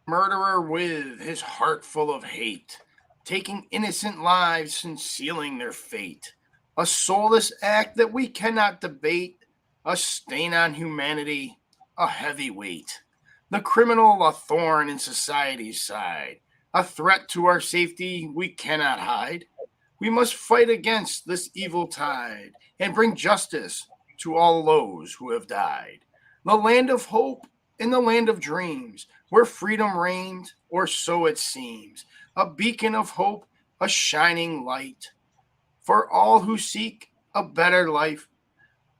Murderer with his heart full of hate, taking innocent lives and sealing their fate. A soulless act that we cannot debate, a stain on humanity, a heavy weight. The criminal, a thorn in society's side, a threat to our safety we cannot hide. We must fight against this evil tide and bring justice to all those who have died. The land of hope in the land of dreams, where freedom reigns, or so it seems, a beacon of hope, a shining light for all who seek a better life.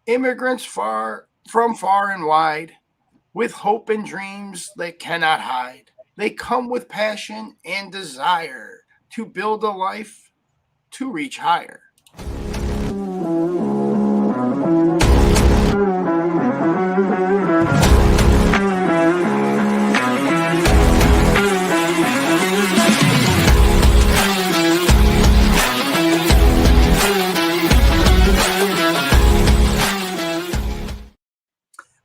Immigrants far and wide, with hope and dreams they cannot hide. They come with passion and desire to build a life to reach higher.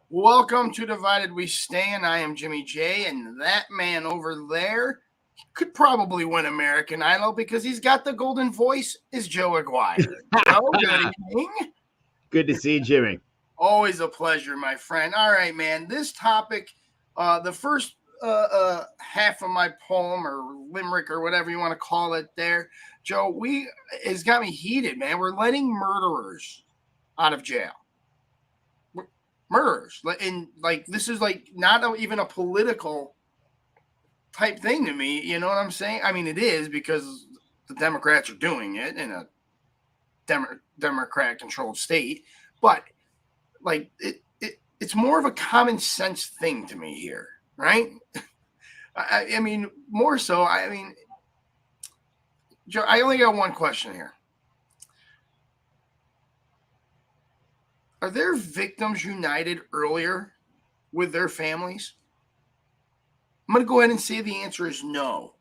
Welcome to Divided We Stand. I am Jimmy J, and that man over there could probably win American Idol because he's got the golden voice, is Joe Aguiar. Joe, good evening. Good to see you, Jimmy. Always a pleasure, my friend. All right, man. This topic, the first half of my poem or limerick or whatever you want to call it there, Joe, it's got me heated, man. We're letting murderers out of jail. Murderers, and like this is like not even a political type thing to me. You know what I'm saying? I mean, it is because the Democrats are doing it in a Democrat-controlled state, but like it's more of a common sense thing to me here, right? I mean, more so. I mean, Joe, I only got one question here. Are their victims united earlier with their families? I'm going to go ahead and say the answer is no.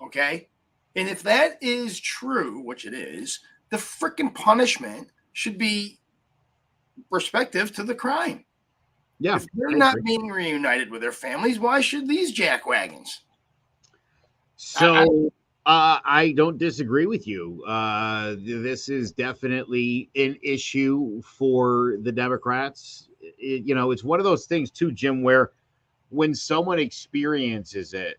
Okay? And if that is true, which it is, the freaking punishment should be respective to the crime. Yeah. If they're not being reunited with their families, why should these jackwagons? So I don't disagree with you. This is definitely an issue for the Democrats. It's one of those things too, Jim, where when someone experiences it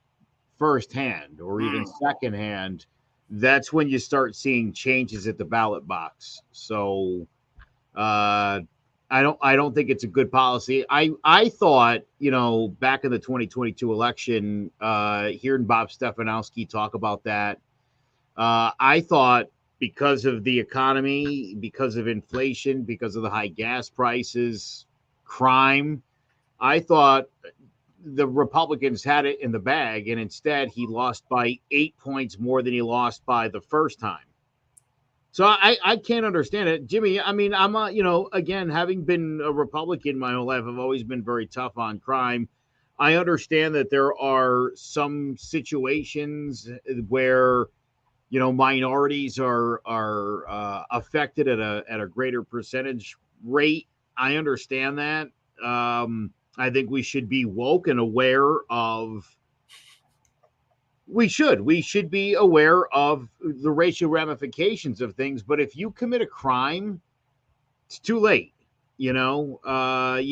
firsthand or even secondhand, that's when you start seeing changes at the ballot box. So I don't think it's a good policy. I thought, back in the 2022 election, hearing Bob Stefanowski talk about that, I thought because of the economy, because of inflation, because of the high gas prices, crime, I thought the Republicans had it in the bag, and instead he lost by 8 points more than he lost by the first time. So I can't understand it, Jimmy. I mean, I'm again, having been a Republican my whole life, I've always been very tough on crime. I understand that there are some situations where minorities are affected at a greater percentage rate. I understand that. I think we should be woke and aware of. We should be aware of the racial ramifications of things. But if you commit a crime, it's too late. You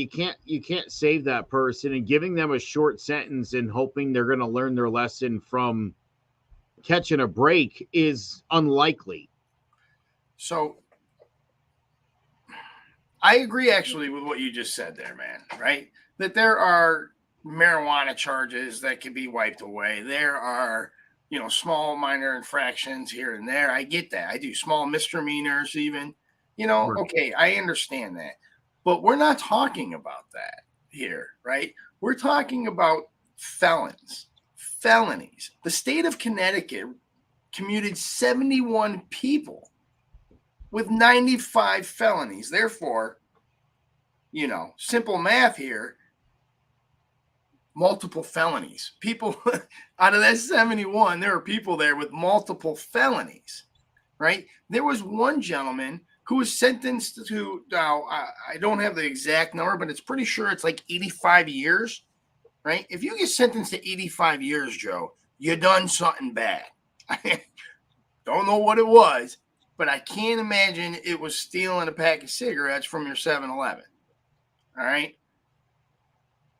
can't save that person, and giving them a short sentence and hoping they're going to learn their lesson from catching a break is unlikely. So I agree actually with what you just said there, man, right? That there are marijuana charges that can be wiped away. There are, small minor infractions here and there. I get that. I do small misdemeanors even. Okay, I understand that. But we're not talking about that here, right? We're talking about felonies. The state of Connecticut commuted 71 people with 95 felonies. Therefore, simple math here, multiple felonies. People out of that 71, there were people there with multiple felonies, right? There was one gentleman who was sentenced to, now I don't have the exact number, but it's pretty sure it's like 85 years. right? If you get sentenced to 85 years, Joe, you done something bad. I don't know what it was, but I can't imagine it was stealing a pack of cigarettes from your 7-Eleven. All right?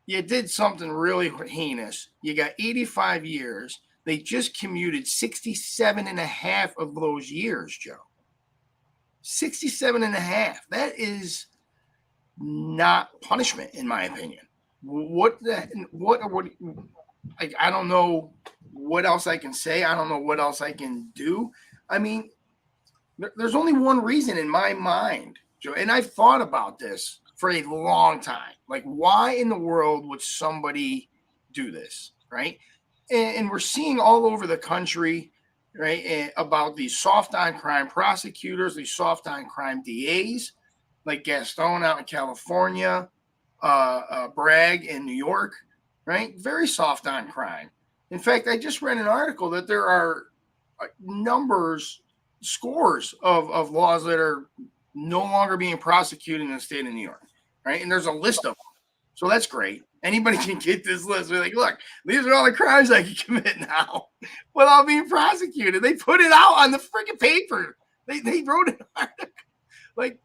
You did something really heinous. You got 85 years. They just commuted 67 and a half of those years, Joe. 67 and a half. That is not punishment, in my opinion. What I don't know what else I can say. I don't know what else I can do. I mean, there's only one reason in my mind, Joe, and I've thought about this for a long time. Like, why in the world would somebody do this, right? And we're seeing all over the country, right, about these soft on crime prosecutors, these soft on crime DAs, like Gaston out in California, Bragg in New York, right? Very soft on crime. In fact, I just read an article that there are scores of laws that are no longer being prosecuted in the state of New York, right? And there's a list of them. So that's great. Anybody can get this list. We're like, look, these are all the crimes I can commit now without being prosecuted. They put it out on the freaking paper. They wrote an article. Like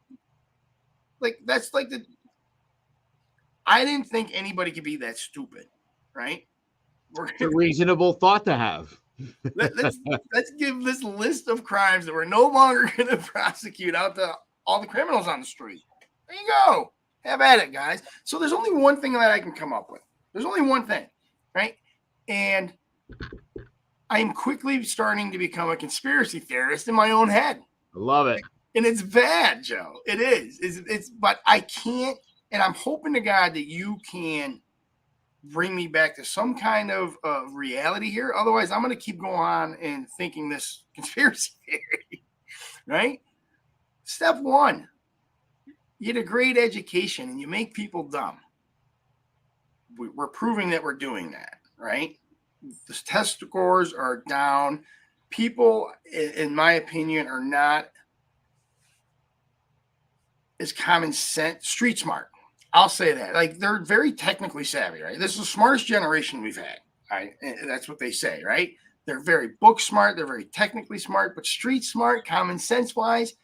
that's like the. I didn't think anybody could be that stupid, right? It's a reasonable thought to have. Let's give this list of crimes that we're no longer going to prosecute out to all the criminals on the street. There you go. Have at it, guys. So there's only one thing that I can come up with. There's only one thing, right? And I'm quickly starting to become a conspiracy theorist in my own head. I love it. And it's bad, Joe. It is. It's but I can't, and I'm hoping to God that you can bring me back to some kind of reality here. Otherwise, I'm going to keep going on and thinking this conspiracy theory, right? Step one, you get a great education and you make people dumb. We're proving that we're doing that, right? The test scores are down. People, in my opinion, are not as common sense, street smart. I'll say that. Like, they're very technically savvy, right? This is the smartest generation we've had. Right? That's what they say, right? They're very book smart. They're very technically smart, but street smart, common sense wise,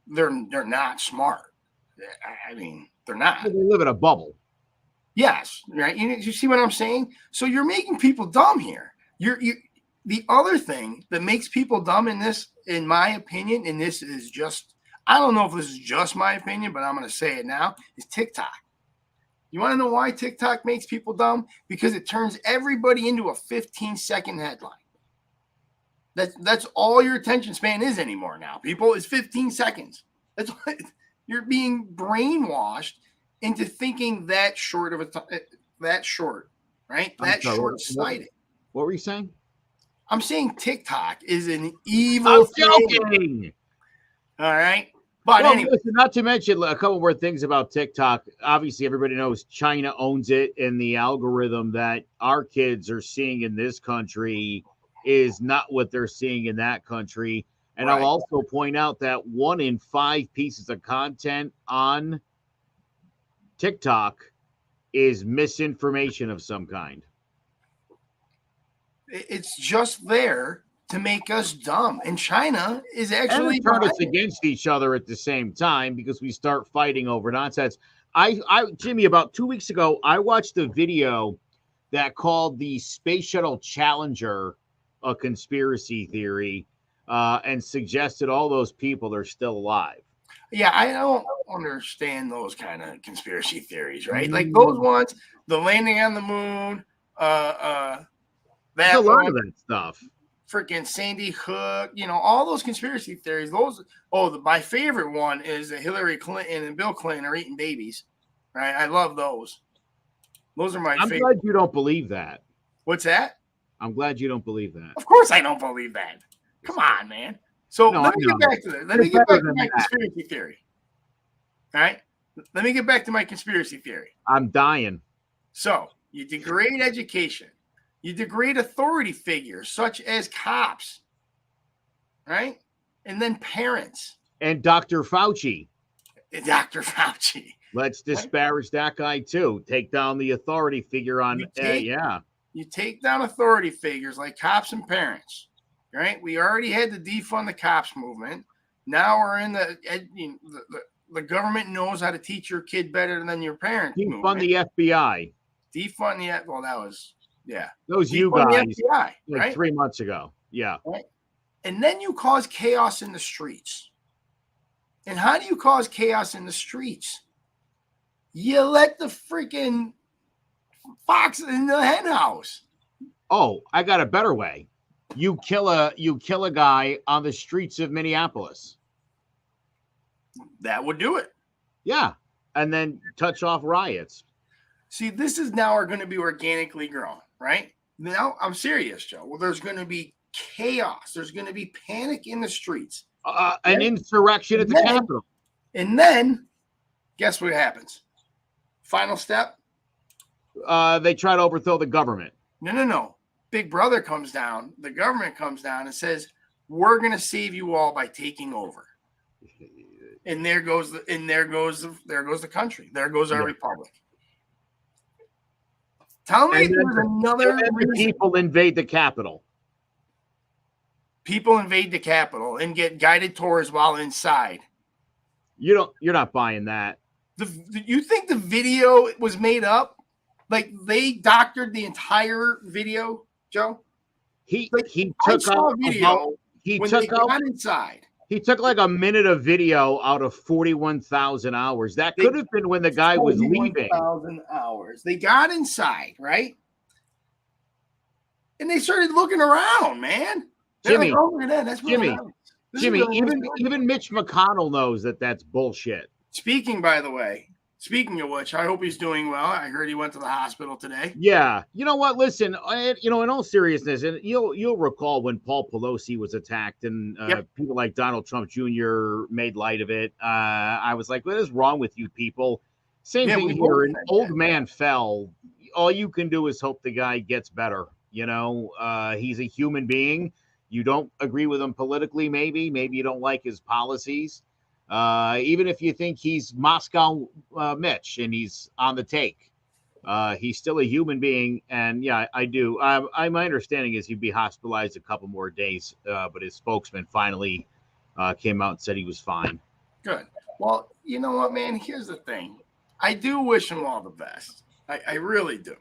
they're not smart. I mean, they're not. They live in a bubble. Yes, right. You see what I'm saying? So you're making people dumb here. The other thing that makes people dumb in this, in my opinion, and this is just, I don't know if this is just my opinion, but I'm going to say it now, is TikTok. You want to know why TikTok makes people dumb? Because it turns everybody into a 15-second headline. That's all your attention span is anymore now. People, is 15 seconds. That's what you're being brainwashed into thinking that short of that short, right? That short-sighted. What were you saying? I'm saying TikTok is an evil thing. All right. But anyway. Listen, not to mention a couple more things about TikTok. Obviously, everybody knows China owns it, and the algorithm that our kids are seeing in this country is not what they're seeing in that country. And right. I'll also point out that 1 in 5 pieces of content on TikTok is misinformation of some kind. It's just there to make us dumb. And China is actually turn us against each other at the same time because we start fighting over nonsense. Jimmy, about 2 weeks ago, I watched a video that called the Space Shuttle Challenger a conspiracy theory and suggested all those people are still alive. Yeah, I don't understand those kind of conspiracy theories, right? Like those ones, the landing on the moon, There's a lot of that stuff. Freaking Sandy Hook, all those conspiracy theories. My favorite one is that Hillary Clinton and Bill Clinton are eating babies, right? I love those. Those are my favorite. I'm glad you don't believe that. What's that? I'm glad you don't believe that. Of course I don't believe that. Come on, man. So let me get back to that. Let me get back to my conspiracy theory. All right? Let me get back to my conspiracy theory. I'm dying. So you degrade education. You degrade authority figures such as cops, right? And then parents. And Dr. Fauci. Dr. Fauci. Let's Right? disparage that guy too. Take down the authority figure on. You take Yeah. you take down authority figures like cops and parents. Right? We already had the defund the cops movement. Now we're in the government knows how to teach your kid better than your parent Defund movement. the FBI. Defund the well, that was yeah. Those you Defund the guys FBI, like right? 3 months ago. Yeah. Right. And then you cause chaos in the streets. And how do you cause chaos in the streets? You let the freaking fox in the hen house. Oh, I got a better way. You kill a guy on the streets of Minneapolis. That would do it. Yeah. And then touch off riots. See, this is now are going to be organically grown, right? Now, I'm serious, Joe. Well, there's going to be chaos. There's going to be panic in the streets. An insurrection at the Capitol. And then, guess what happens? Final step? They try to overthrow the government. No. Big Brother comes down. The government comes down and says, "We're going to save you all by taking over." And there goes the country. There goes our republic. Tell me there's another reason people invade the Capitol. People invade the Capitol and get guided tours while inside. You're not buying that. You think the video was made up? Like they doctored the entire video, Joe? He took out video when they got inside. He took like a minute of video out of 41,000 hours. That could have been when the guy was leaving. 41,000 hours. They got inside, right? And they started looking around, man. Jimmy, like, oh, that's really Jimmy, even Mitch McConnell knows that that's bullshit. Speaking of which, I hope he's doing well. I heard he went to the hospital today. Yeah. You know what? Listen, in all seriousness, and you'll recall when Paul Pelosi was attacked and people like Donald Trump Jr. made light of it. I was like, what is wrong with you people? Same thing here. An old man fell. All you can do is hope the guy gets better. He's a human being. You don't agree with him politically, maybe you don't like his policies. Even if you think he's Moscow Mitch and he's on the take, he's still a human being. And yeah, I do. My understanding is he'd be hospitalized a couple more days, but his spokesman finally came out and said he was fine. Good. Well, you know what, man? Here's the thing. I do wish him all the best. I really do.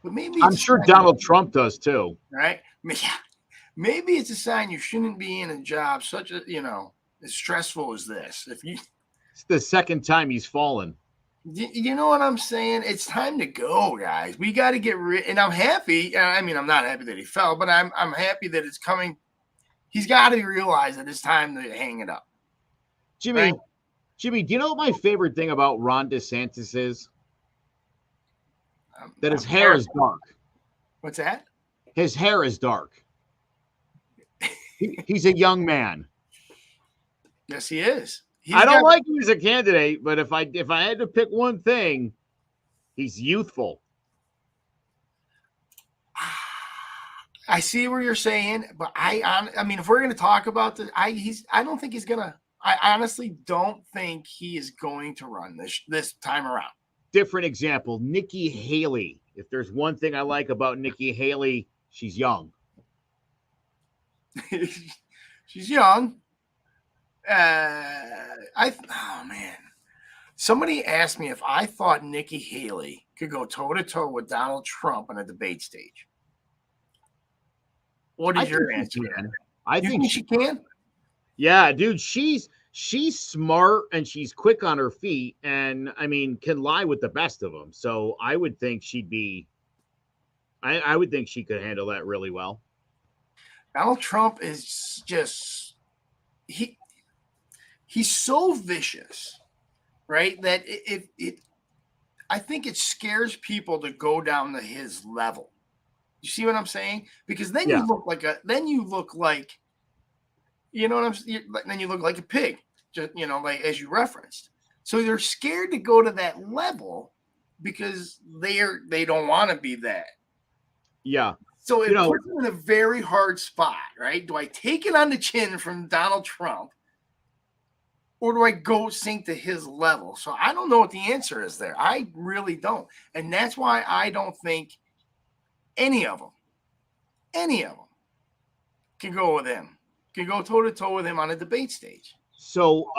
But maybe I'm sure Donald Trump does too. Right? Maybe it's a sign you shouldn't be in a job such a as stressful as this. It's the second time he's fallen. You know what I'm saying? It's time to go, guys. We got to get rid. And I'm happy. I mean, I'm not happy that he fell, but I'm happy that it's coming. He's got to realize that it's time to hang it up. Jimmy, right? Jimmy, do you know what my favorite thing about Ron DeSantis is? That his hair is dark. What's that? His hair is dark. He's a young man. Yes, he is. I don't like him as a candidate, but if I had to pick one thing, he's youthful. I see what you're saying, but I mean, if we're going to talk about this, I don't think he's gonna. I honestly don't think he is going to run this time around. Different example, Nikki Haley. If there's one thing I like about Nikki Haley, she's young. She's young. Oh man. Somebody asked me if I thought Nikki Haley could go toe to toe with Donald Trump on a debate stage. What is your answer? I think she can. Yeah, dude, she's smart and she's quick on her feet, and I mean can lie with the best of them. So I would think she'd be. I would think she could handle that really well. Donald Trump is just he's so vicious, right? That I think it scares people to go down to his level. You see what I'm saying? Because then you look like you know what I'm saying? Then you look like a pig, just like as you referenced. So they're scared to go to that level because they don't want to be that. Yeah. So it puts them in a very hard spot, right? Do I take it on the chin from Donald Trump? or do I go sink to his level? So I don't know what the answer is there. I really don't. And that's why I don't think any of them can go with him, can go toe to toe with him on a debate stage. So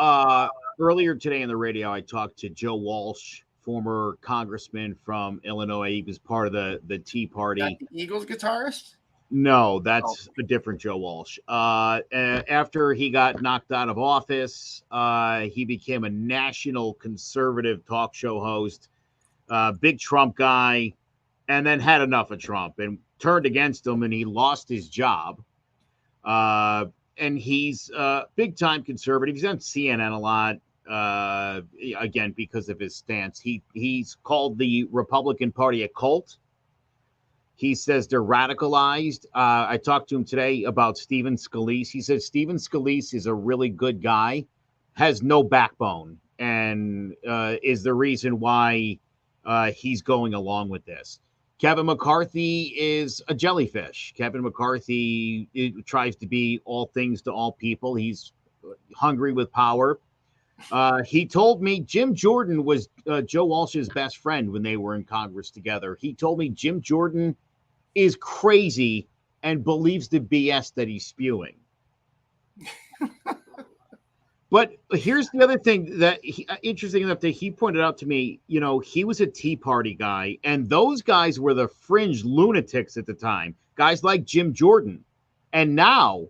earlier today on the radio, I talked to Joe Walsh, former congressman from Illinois. He was part of the Tea Party. The Eagles guitarist? No, that's a different Joe Walsh. After he got knocked out of office, he became a national conservative talk show host, big Trump guy, and then had enough of Trump and turned against him, and he lost his job. And he's big time conservative. He's on CNN a lot. Again, because of his stance, he's called the Republican Party a cult. He says they're radicalized. I talked to him today about Stephen Scalise. He says Stephen Scalise is a really good guy, has no backbone, and is the reason why he's going along with this. Kevin McCarthy is a jellyfish. Kevin McCarthy tries to be all things to all people. He's hungry with power. He told me Jim Jordan was Joe Walsh's best friend when they were in Congress together. He told me Jim Jordan is crazy and believes the BS that he's spewing. But here's the other thing that interesting enough that he pointed out to me. You know, he was a Tea Party guy, and those guys were the fringe lunatics at the time. Guys like Jim Jordan. And now,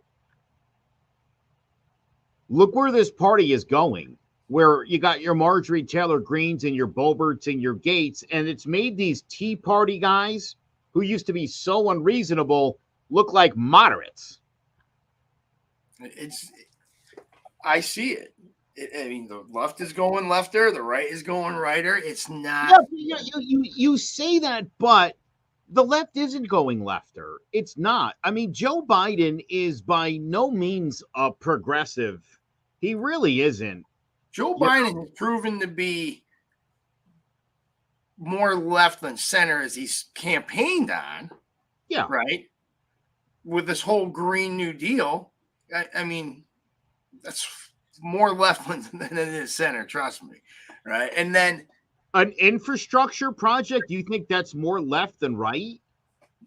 look where this party is going, where you got your Marjorie Taylor Greens and your Boeberts and your Gates, and it's made these Tea Party guys who used to be so unreasonable look like moderates. I see it. I mean, the left is going lefter, the right is going righter. It's not. Yeah, you say that, but the left isn't going lefter. It's not. I mean, Joe Biden is by no means a progressive. He really isn't. Joe Biden has proven to be more left than center as he's campaigned on. Yeah. Right. With this whole Green New Deal. I mean, that's more left than it is center, trust me. Right. And then an infrastructure project, you think that's more left than right?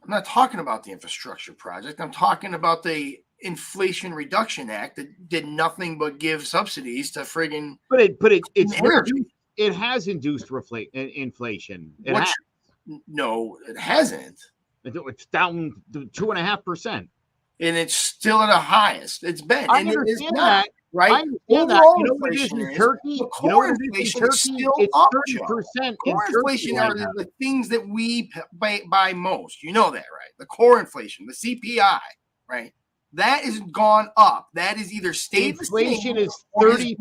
I'm not talking about the infrastructure project. I'm talking about the Inflation Reduction Act that did nothing but give subsidies to friggin' it's energy. It has induced inflation. No, it hasn't. It's down to 2.5%, and it's still at the highest it's been. I and understand that, right? I understand that. You know what it is in Turkey? The core inflation is still up. 30%. Core inflation are the things that we buy most. You know that, right? The core inflation, the CPI, right? That has gone up. That is either stayed inflation is 30%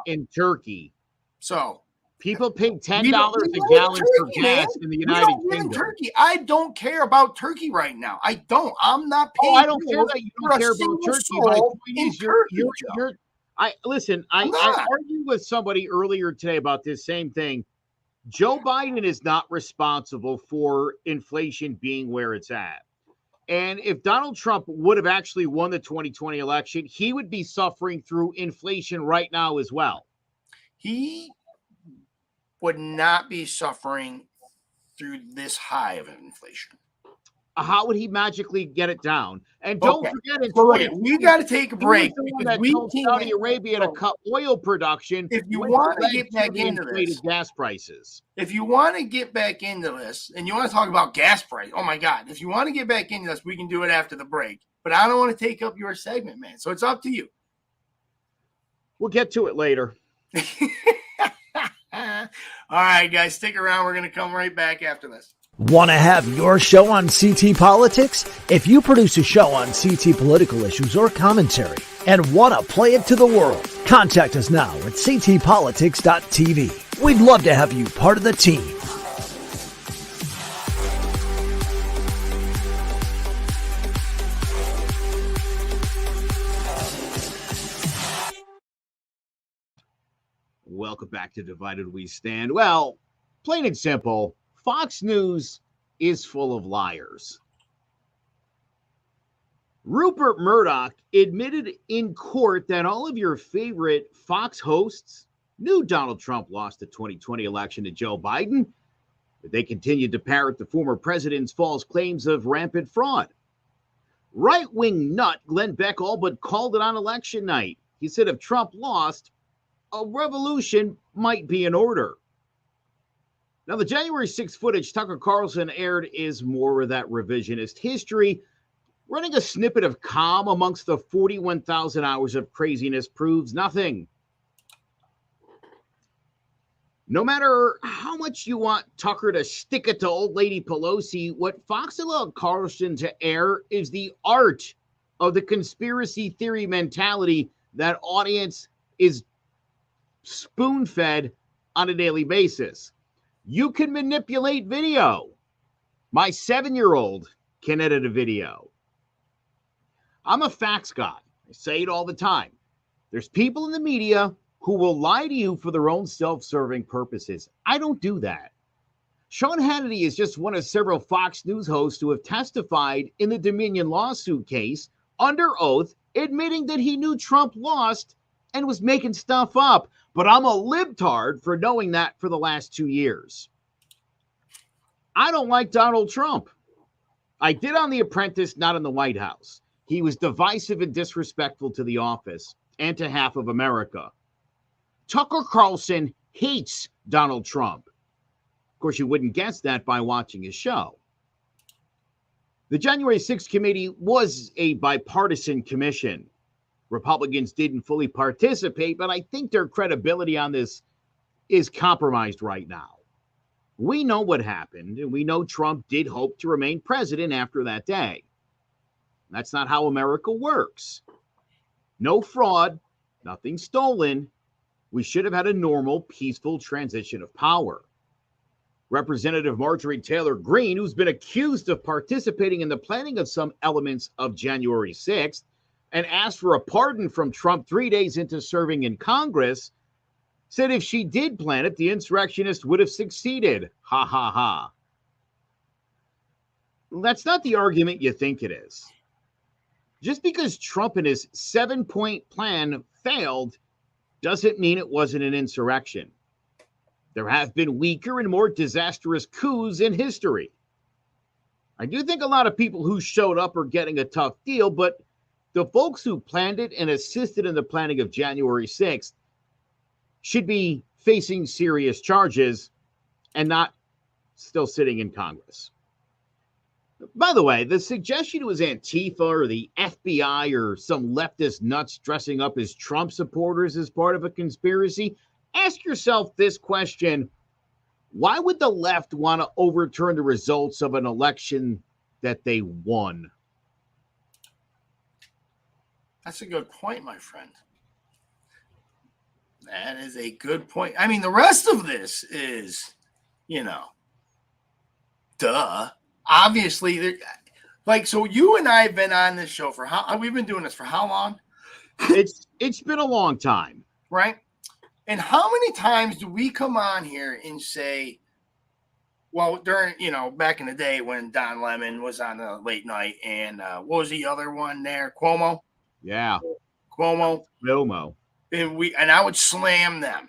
in Turkey. So people pay $10 a gallon for gas in the United Kingdom. Turkey. I don't care about Turkey right now. I don't. I'm not paying. I don't care that you don't care about Turkey. My point is, I argued with somebody earlier today about this same thing. Joe Biden is not responsible for inflation being where it's at. And if Donald Trump would have actually won the 2020 election, he would be suffering through inflation right now as well. He would not be suffering through this high of inflation. How would he magically get it down? And don't forget, we got to take a break. We told Saudi Arabia to cut oil production. If you want to get back into this, gas prices. If you want to get back into this, and you want to talk about gas price, oh my God! If you want to get back into this, we can do it after the break. But I don't want to take up your segment, man. So it's up to you. We'll get to it later. All right, guys, stick around. We're going to come right back after this. Want to have your show on CT Politics? If you produce a show on CT political issues or commentary and want to play it to the world, contact us now at ctpolitics.tv. We'd love to have you part of the team. Welcome back to Divided We Stand. Well, plain and simple, Fox News is full of liars. Rupert Murdoch admitted in court that all of your favorite Fox hosts knew Donald Trump lost the 2020 election to Joe Biden, but they continued to parrot the former president's false claims of rampant fraud. Right-wing nut Glenn Beck all but called it on election night. He said if Trump lost, a revolution might be in order. Now, the January 6th footage Tucker Carlson aired is more of that revisionist history. Running a snippet of calm amongst the 41,000 hours of craziness proves nothing. No matter how much you want Tucker to stick it to old lady Pelosi, what Fox allowed Carlson to air is the art of the conspiracy theory mentality that audience is spoon-fed on a daily basis. You can manipulate video. My 7-year-old can edit a video. I'm a facts guy. I say it all the time. There's people in the media who will lie to you for their own self-serving purposes. I don't do that. Sean Hannity is just one of several Fox News hosts who have testified in the Dominion lawsuit case under oath, admitting that he knew Trump lost and was making stuff up. But I'm a libtard for knowing that for the last 2 years. I don't like Donald Trump. I did on The Apprentice, not in the White House. He was divisive and disrespectful to the office and to half of America. Tucker Carlson hates Donald Trump. Of course, you wouldn't guess that by watching his show. The January 6th committee was a bipartisan commission. Republicans didn't fully participate, but I think their credibility on this is compromised right now. We know what happened, and we know Trump did hope to remain president after that day. That's not how America works. No fraud, nothing stolen. We should have had a normal, peaceful transition of power. Representative Marjorie Taylor Greene, who's been accused of participating in the planning of some elements of January 6th and asked for a pardon from Trump 3 days into serving in Congress, said if she did plan it, the insurrectionists would have succeeded. Ha, ha, ha. That's not the argument you think it is. Just because Trump and his 7-point plan failed doesn't mean it wasn't an insurrection. There have been weaker and more disastrous coups in history. I do think a lot of people who showed up are getting a tough deal, but the folks who planned it and assisted in the planning of January 6th should be facing serious charges and not still sitting in Congress. By the way, the suggestion it was Antifa or the FBI or some leftist nuts dressing up as Trump supporters as part of a conspiracy, ask yourself this question: why would the left want to overturn the results of an election that they won? That's a good point, my friend. That is a good point. I mean, the rest of this is, duh. Obviously, so you and I have been on this show for we've been doing this for how long? It's been a long time. Right? And how many times do we come on here and say, well, during, back in the day when Don Lemon was on the late night and what was the other one there? Cuomo? Yeah. Cuomo. And I would slam them,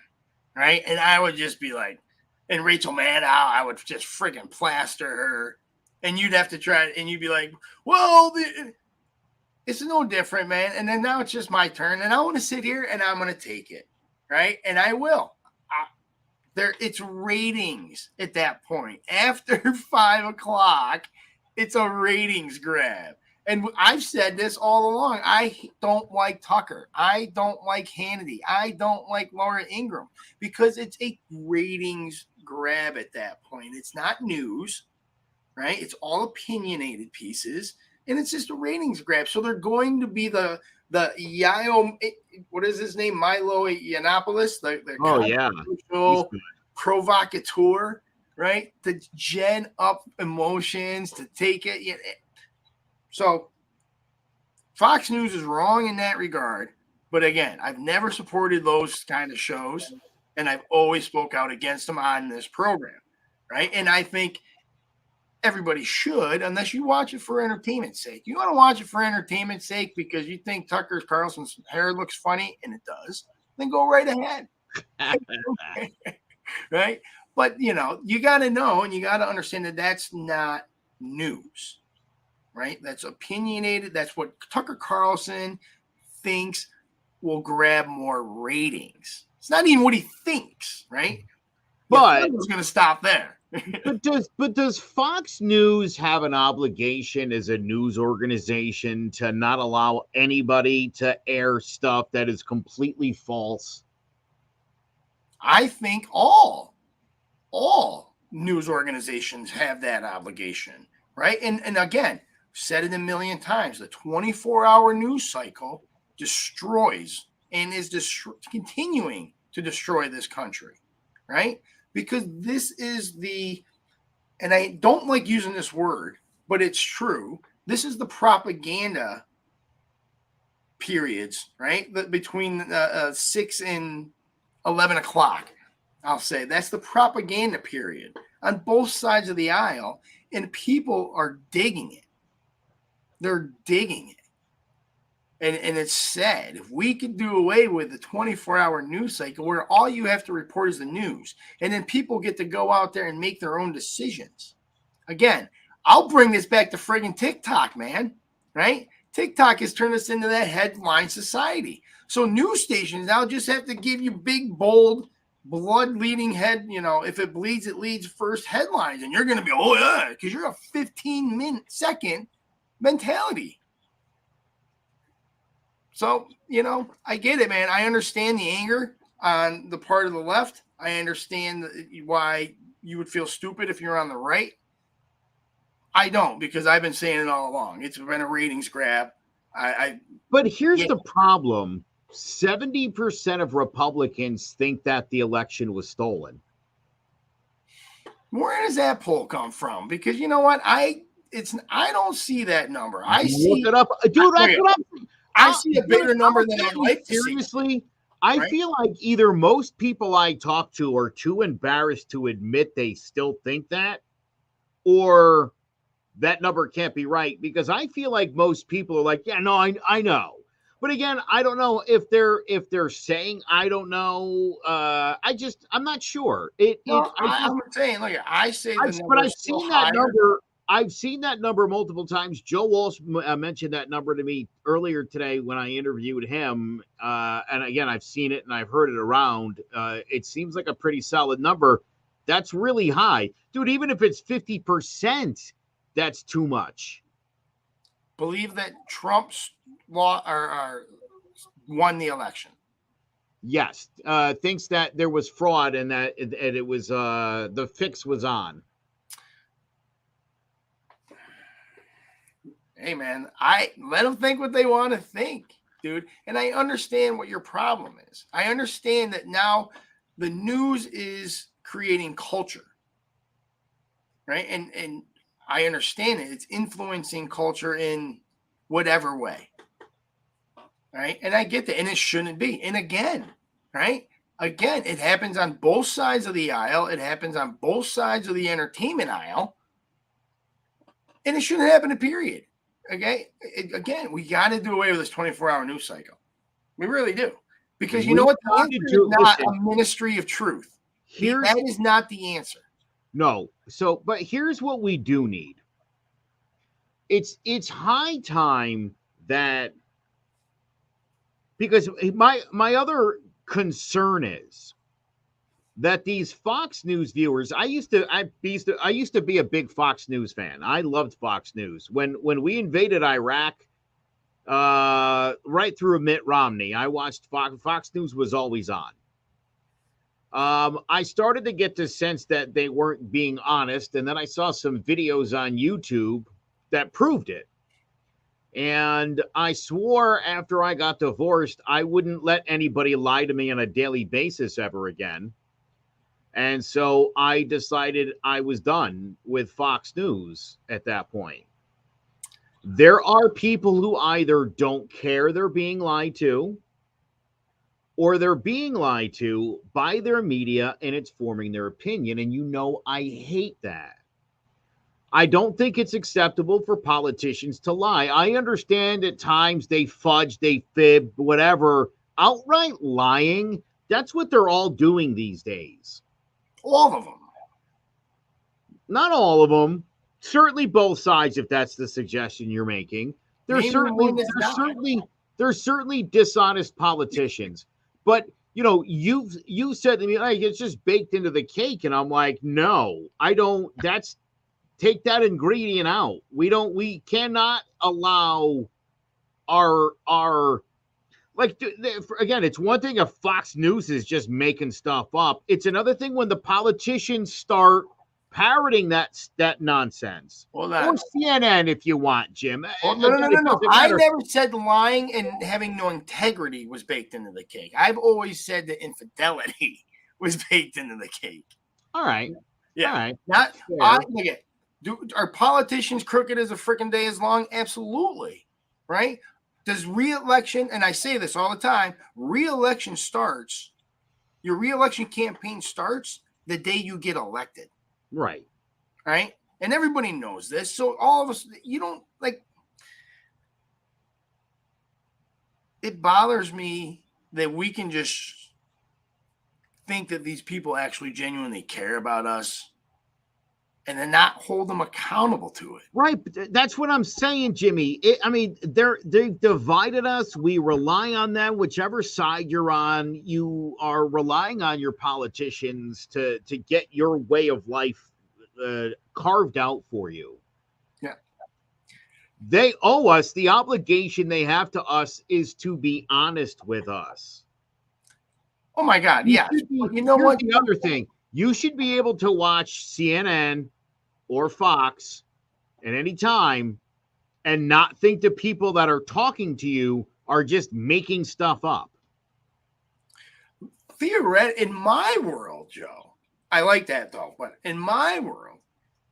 right? And I would just be like, and Rachel Maddow, I would just friggin' plaster her. And you'd have to try it, and you'd be like, well, it's no different, man. And then now it's just my turn, and I want to sit here, and I'm going to take it, right? And I will. It's ratings at that point. After 5 o'clock, it's a ratings grab. And I've said this all along. I don't like Tucker. I don't like Hannity. I don't like Laura Ingraham because it's a ratings grab at that point. It's not news. Right? It's all opinionated pieces, and it's just a ratings grab. So they're going to be the what is his name? Milo Yiannopoulos, the provocateur, right? To gen up emotions, to take it. So Fox News is wrong in that regard. But again, I've never supported those kind of shows, and I've always spoke out against them on this program, right? And I think everybody should, unless you watch it for entertainment's sake. You want to watch it for entertainment's sake because you think Tucker Carlson's hair looks funny, and it does, then go right ahead. Right? But, you got to know and you got to understand that that's not news, right? That's opinionated. That's what Tucker Carlson thinks will grab more ratings. It's not even what he thinks, right? But it's going to stop there. but does Fox News have an obligation as a news organization to not allow anybody to air stuff that is completely false? I think all news organizations have that obligation, right? And again, said it a million times, the 24-hour news cycle destroys and is continuing to destroy this country, right? Because this is and I don't like using this word, but it's true. This is the propaganda periods, right? Between 6 and 11 o'clock, I'll say. That's the propaganda period on both sides of the aisle, and people are digging it. They're digging it. And it's sad. If we could do away with the 24-hour news cycle where all you have to report is the news, and then people get to go out there and make their own decisions. Again, I'll bring this back to friggin' TikTok, man, right? TikTok has turned us into that headline society. So news stations now just have to give you big, bold, blood-leading head, if it bleeds, it leads first headlines. And you're going to be, oh, yeah, because you're a 15-second mentality. So, I get it, man. I understand the anger on the part of the left. I understand why you would feel stupid if you're on the right. I don't, because I've been saying it all along. It's been a ratings grab. But here's the problem. 70% of Republicans think that the election was stolen. Where does that poll come from? Because you know what? I don't see that number. I Look it up. Dude, I see a bigger number than I'd like to see. Seriously, I feel like either most people I talk to are too embarrassed to admit they still think that, or that number can't be right, because I feel like most people are like, yeah, no, I know. But again, I don't know if they're saying I don't know. I'm not sure. I'm saying, look, I say the number. But I've seen that number. I've seen that number multiple times. Joe Walsh mentioned that number to me earlier today when I interviewed him. And again, I've seen it and I've heard it around. It seems like a pretty solid number. That's really high. Dude, even if it's 50%, that's too much. Believe that Trump's won the election. Yes. Thinks that there was fraud and that it was the fix was on. Hey, man, I let them think what they want to think, dude. And I understand what your problem is. I understand that now the news is creating culture, right? And I understand it. It's influencing culture in whatever way, right? And I get that. And it shouldn't be. And again, right? Again, it happens on both sides of the aisle. It happens on both sides of the entertainment aisle. And it shouldn't happen, period. Okay, again, we got to do away with this 24-hour news cycle. We really do, because you know what? The answer is not a ministry of truth. That is not the answer. No. So, but here's what we do need. It's high time that, because my other concern is that these Fox News viewers, I used to be a big Fox News fan. I loved Fox News. When we invaded Iraq, right through Mitt Romney, I watched Fox News was always on. I started to get the sense that they weren't being honest, and then I saw some videos on YouTube that proved it. And I swore after I got divorced, I wouldn't let anybody lie to me on a daily basis ever again. And so I decided I was done with Fox News at that point. There are people who either don't care they're being lied to, or they're being lied to by their media and it's forming their opinion. And I hate that. I don't think it's acceptable for politicians to lie. I understand at times they fudge, they fib, whatever. Outright lying, that's what they're all doing these days. All of them. Not all of them. Certainly both sides, if that's the suggestion you're making. There's certainly dishonest politicians. But you said to me, like, it's just baked into the cake, and I'm like, no, I don't. Take that ingredient out. We cannot allow our like, again, it's one thing if Fox News is just making stuff up. It's another thing when the politicians start parroting that nonsense. Or CNN, if you want, Jim. No. I never said lying and having no integrity was baked into the cake. I've always said that infidelity was baked into the cake. All right. Yeah. All right. Look at. Are politicians crooked as a freaking day is long? Absolutely. Right? Does re-election, and I say this all the time, re-election starts, your re-election campaign starts the day you get elected. Right. Right? And everybody knows this. So all of us, you don't, like, it bothers me that we can just think that these people actually genuinely care about us and then not hold them accountable to it. Right. That's what I'm saying, Jimmy. They've divided us. We rely on them. Whichever side you're on, you are relying on your politicians to get your way of life carved out for you. Yeah. They owe us. The obligation they have to us is to be honest with us. Oh, my God. Yeah. You know what? The other thing, you should be able to watch CNN or Fox at any time and not think the people that are talking to you are just making stuff up. In my world, Joe, I like that though, but in my world,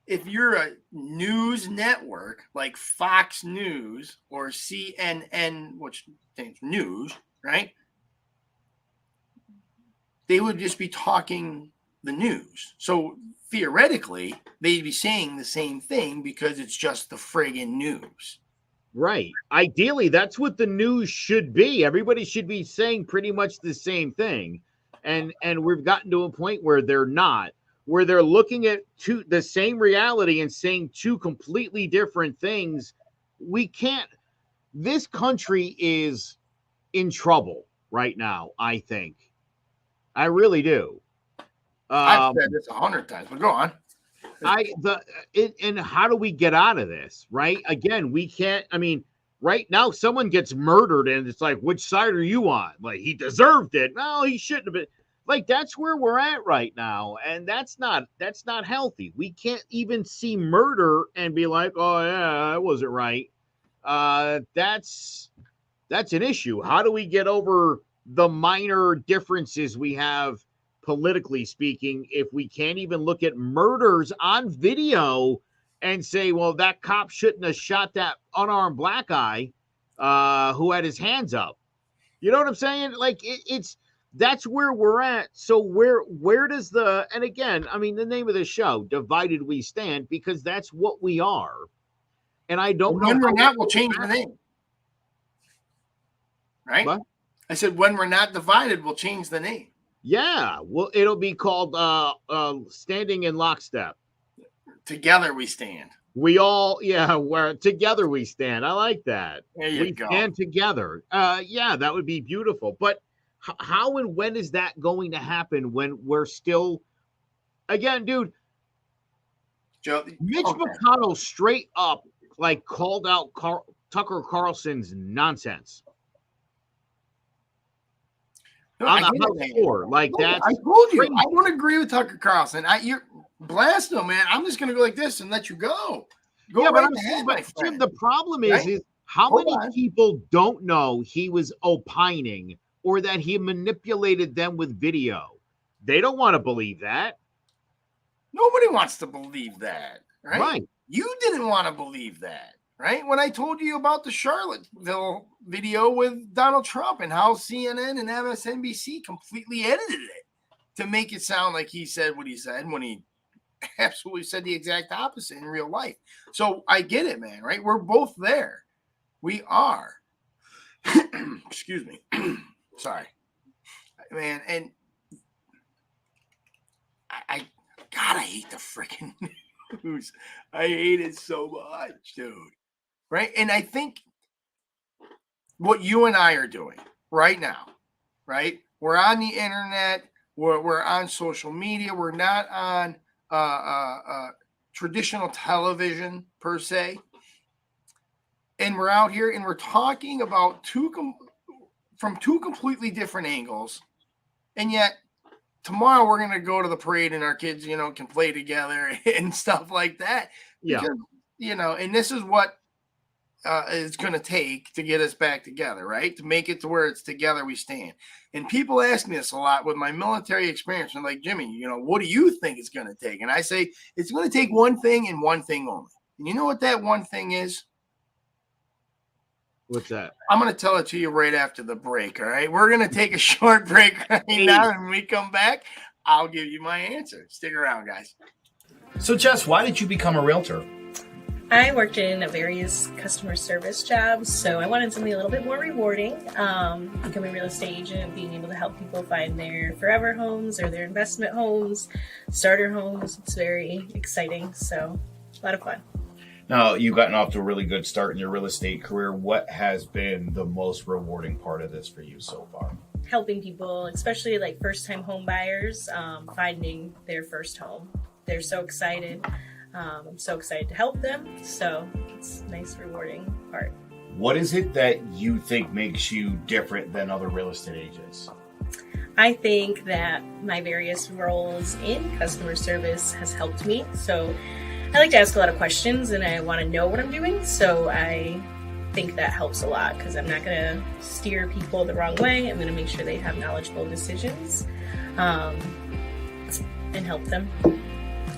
if you're a news network like Fox News or CNN, which stands for news, right? They would just be talking the news. So theoretically, they'd be saying the same thing because it's just the friggin' news. Right. Ideally, that's what the news should be. Everybody should be saying pretty much the same thing. And we've gotten to a point where they're not, where they're looking at the same reality and saying two completely different things. We can't. This country is in trouble right now, I think. I really do. I've said this 100 times, but go on. And how do we get out of this? Right? Again, we can't. I mean, right now, someone gets murdered, and it's like, which side are you on? Like, he deserved it. No, he shouldn't have been. Like, that's where we're at right now, and that's not healthy. We can't even see murder and be like, oh yeah, that wasn't right. That's an issue. How do we get over the minor differences we have politically speaking if we can't even look at murders on video and say, well, that cop shouldn't have shot that unarmed black guy who had his hands up? You know what I'm saying? Like, that's where we're at. So where does and again, I mean, the name of the show, Divided We Stand, because that's what we are. And I don't know. When we're not, we'll change the name. Right? What? I said, when we're not divided, we'll change the name. Yeah. Well, it'll be called Standing in Lockstep. Together we stand. We're together we stand. I like that. There you go. Stand together. Yeah, that would be beautiful. But how and when is that going to happen when we're still, again, dude, Joe, Mitch McConnell straight up like called out Tucker Carlson's nonsense. No, on the House floor. Like, that's I told you, crazy. I don't agree with Tucker Carlson. You're blast him, man. I'm just going to go like this and let you go. Yeah, right but ahead, my friend. Jim, the problem is how Hold many on. people don't know he was opining or that he manipulated them with video? They don't want to believe that. Nobody wants to believe that, right? Right. You didn't want to believe that, right? When I told you about the Charlottesville video with Donald Trump and how CNN and MSNBC completely edited it to make it sound like he said what he said when he absolutely said the exact opposite in real life. So I get it, man, right? We're both there. We are. Excuse me. Sorry, man. And I God, I hate the freaking news. I hate it so much, dude. Right? And I think what you and I are doing right now, right? We're on the internet. We're on social media. We're not on traditional television per se. And we're out here and we're talking about from two completely different angles. And yet tomorrow we're going to go to the parade and our kids, can play together and stuff like that. Yeah. Because, and this is what it's going to take to get us back together, right? To make it to where it's together we stand. And people ask me this a lot with my military experience. I'm like, Jimmy, what do you think it's going to take? And I say, it's going to take one thing and one thing only. And you know what that one thing is? What's that? I'm going to tell it to you right after the break, all right? We're going to take a short break right now, and when we come back, I'll give you my answer. Stick around, guys. So, Jess, why did you become a realtor? I worked in various customer service jobs, so I wanted something a little bit more rewarding. Becoming a real estate agent, being able to help people find their forever homes or their investment homes, starter homes. It's very exciting, so a lot of fun. Now, you've gotten off to a really good start in your real estate career. What has been the most rewarding part of this for you so far? Helping people, especially like first-time home buyers, finding their first home. They're so excited. I'm so excited to help them. So it's a nice, rewarding part. What is it that you think makes you different than other real estate agents? I think that my various roles in customer service has helped me. So I like to ask a lot of questions and I want to know what I'm doing. So I think that helps a lot because I'm not going to steer people the wrong way. I'm going to make sure they have knowledgeable decisions and help them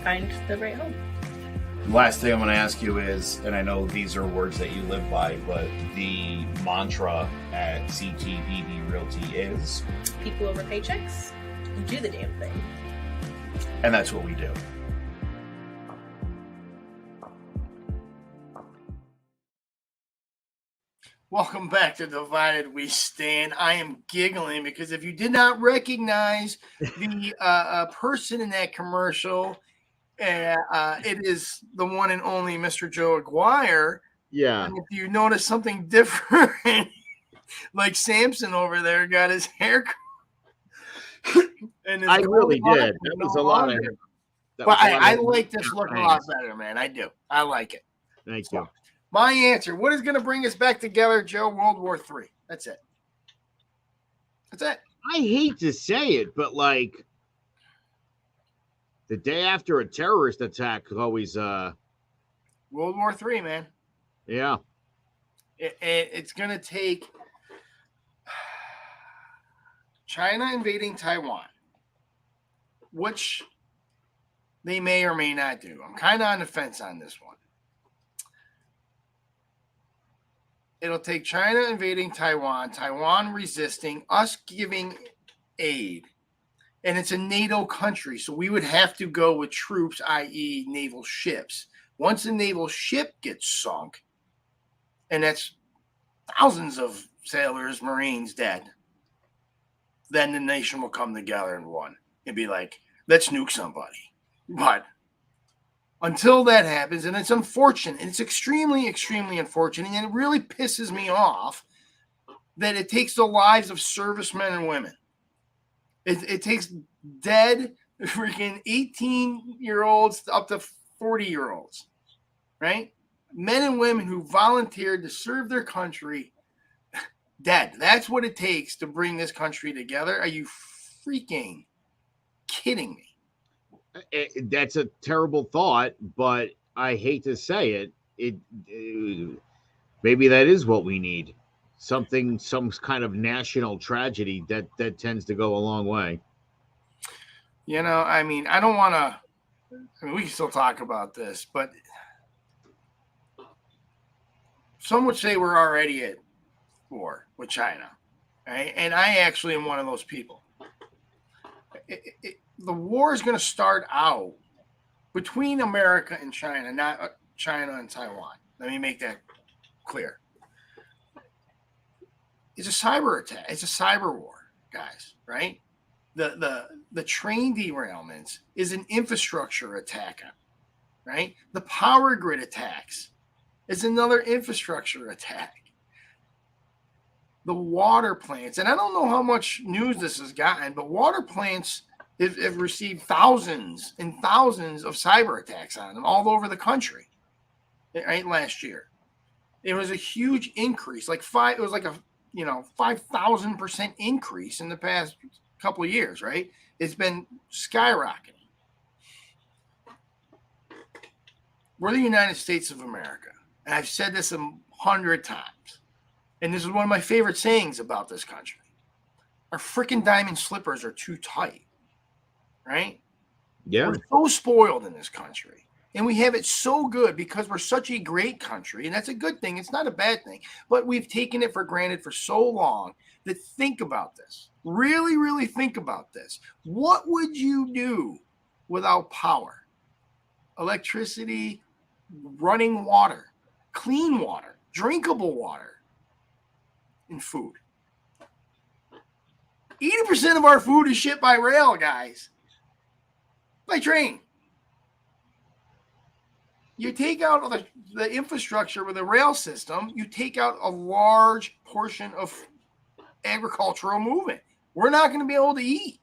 find the right home. Last thing I'm going to ask you is, and I know these are words that you live by, but the mantra at CTBB Realty is? People over paychecks, do the damn thing. And that's what we do. Welcome back to Divided We Stand. I am giggling because if you did not recognize the person in that commercial, it is the one and only Mr. Joe Aguiar. Yeah. And if you notice something different, like Samson over there got his hair and I really did. That was a lot of hair. But I like this look a lot better, man. I do. I like it. Thank you. My answer, what is going to bring us back together, Joe? World War III. That's it. That's it. I hate to say it, but like the day after a terrorist attack always World War III, man. Yeah. It's going to take China invading Taiwan, which they may or may not do. I'm kind of on the fence on this one. It'll take China invading Taiwan, Taiwan resisting, us giving aid. And it's a NATO country, so we would have to go with troops, i.e. naval ships. Once a naval ship gets sunk, and that's thousands of sailors, Marines dead, then the nation will come together in one and be like, let's nuke somebody. But until that happens, and it's unfortunate, and it's extremely, extremely unfortunate, and it really pisses me off that it takes the lives of servicemen and women. It takes dead freaking 18-year-olds up to 40-year-olds, right? Men and women who volunteered to serve their country, dead. That's what it takes to bring this country together. Are you freaking kidding me? That's a terrible thought, but I hate to say it. Maybe that is what we need. Some kind of national tragedy that tends to go a long way. I mean, I don't want to. I mean, we can still talk about this, but some would say we're already at war with China, right? And I actually am one of those people. The war is going to start out between America and China, not China and Taiwan. Let me make that clear. It's a cyber attack. It's a cyber war, guys, right? The train derailments is an infrastructure attack, right? The power grid attacks is another infrastructure attack. The water plants, and I don't know how much news this has gotten, but water plants have received thousands and thousands of cyber attacks on them all over the country, right? Last year, it was a huge increase, like 5,000% increase in the past couple of years, right? It's been skyrocketing. We're the United States of America, and I've said this 100 times, and this is one of my favorite sayings about this country. Our freaking diamond slippers are too tight, right? Yeah. We're so spoiled in this country, and we have it so good because we're such a great country, and that's a good thing. It's not a bad thing, but we've taken it for granted for so long that think about this. Really, really think about this. What would you do without power? Electricity, running water, clean water, drinkable water, and food. 80% of our food is shipped by rail, guys. By train. You take out the infrastructure with the rail system, you take out a large portion of agricultural movement. We're not going to be able to eat.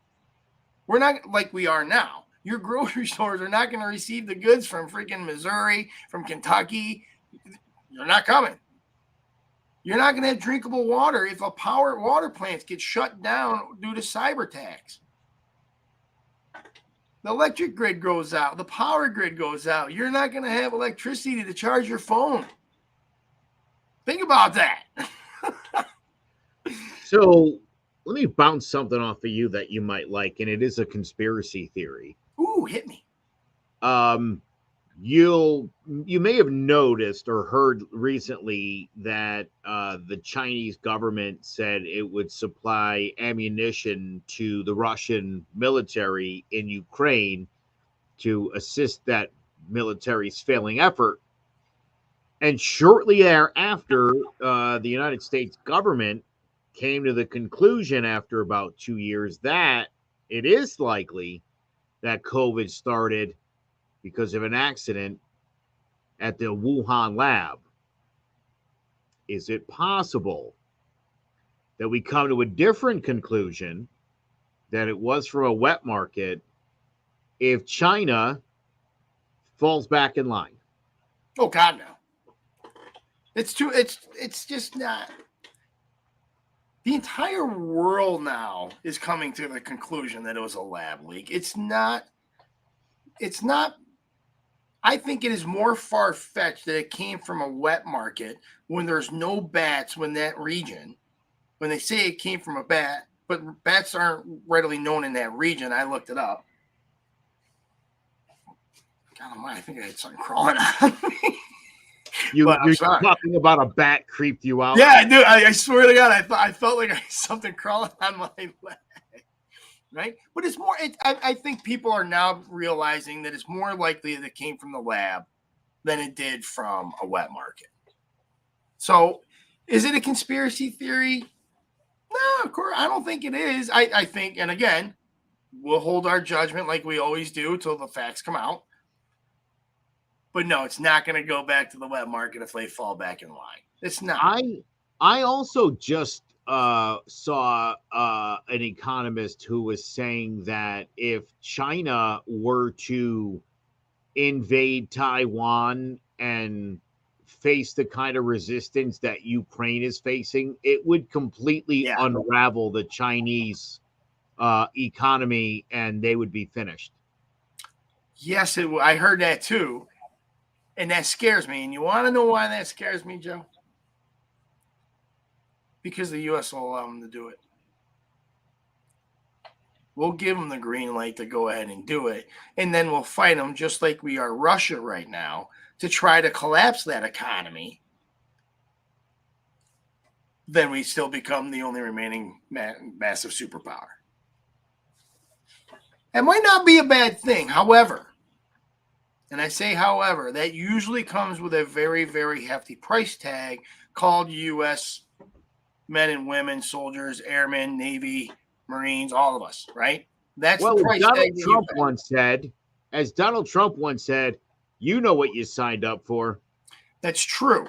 We're not like we are now. Your grocery stores are not going to receive the goods from freaking Missouri, from Kentucky. They're not coming. You're not going to have drinkable water if power water plants get shut down due to cyber attacks. The electric grid goes out. The power grid goes out. You're not going to have electricity to charge your phone. Think about that. So let me bounce something off of you that you might like, and it is a conspiracy theory. Ooh, hit me. You may have noticed or heard recently that the Chinese government said it would supply ammunition to the Russian military in Ukraine to assist that military's failing effort. And shortly thereafter, the United States government came to the conclusion after about 2 years that it is likely that COVID started because of an accident at the Wuhan lab. Is it possible that we come to a different conclusion that it was from a wet market if China falls back in line? Oh God, no. It's just not. The entire world now is coming to the conclusion that it was a lab leak. It's not. I think it is more far-fetched that it came from a wet market when there's no bats in that region. When they say it came from a bat, but bats aren't readily known in that region. I looked it up. God almighty, I think I had something crawling on me. You're talking about a bat creeped you out. Yeah, I do. I swear to God, I felt like I had something crawling on my leg. Right? But it's more, I think people are now realizing that it's more likely that it came from the lab than it did from a wet market. So is it a conspiracy theory? No, of course, I don't think it is. I think, and again, we'll hold our judgment like we always do until the facts come out. But no, it's not going to go back to the wet market if they fall back in line. It's not. I also just saw an economist who was saying that if China were to invade Taiwan and face the kind of resistance that Ukraine is facing, it would completely unravel the Chinese economy and they would be finished. Yes, I heard that too. And that scares me. And you want to know why that scares me, Joe? Because the U.S. will allow them to do it. We'll give them the green light to go ahead and do it. And then we'll fight them just like we are Russia right now to try to collapse that economy. Then we still become the only remaining massive superpower. It might not be a bad thing. However, And I say, however, that usually comes with a very, very hefty price tag called U.S. men and women, soldiers, airmen, Navy, Marines, all of us, right? That's the Well, price tag that you pay. As Donald Trump once said, you know what you signed up for. That's true.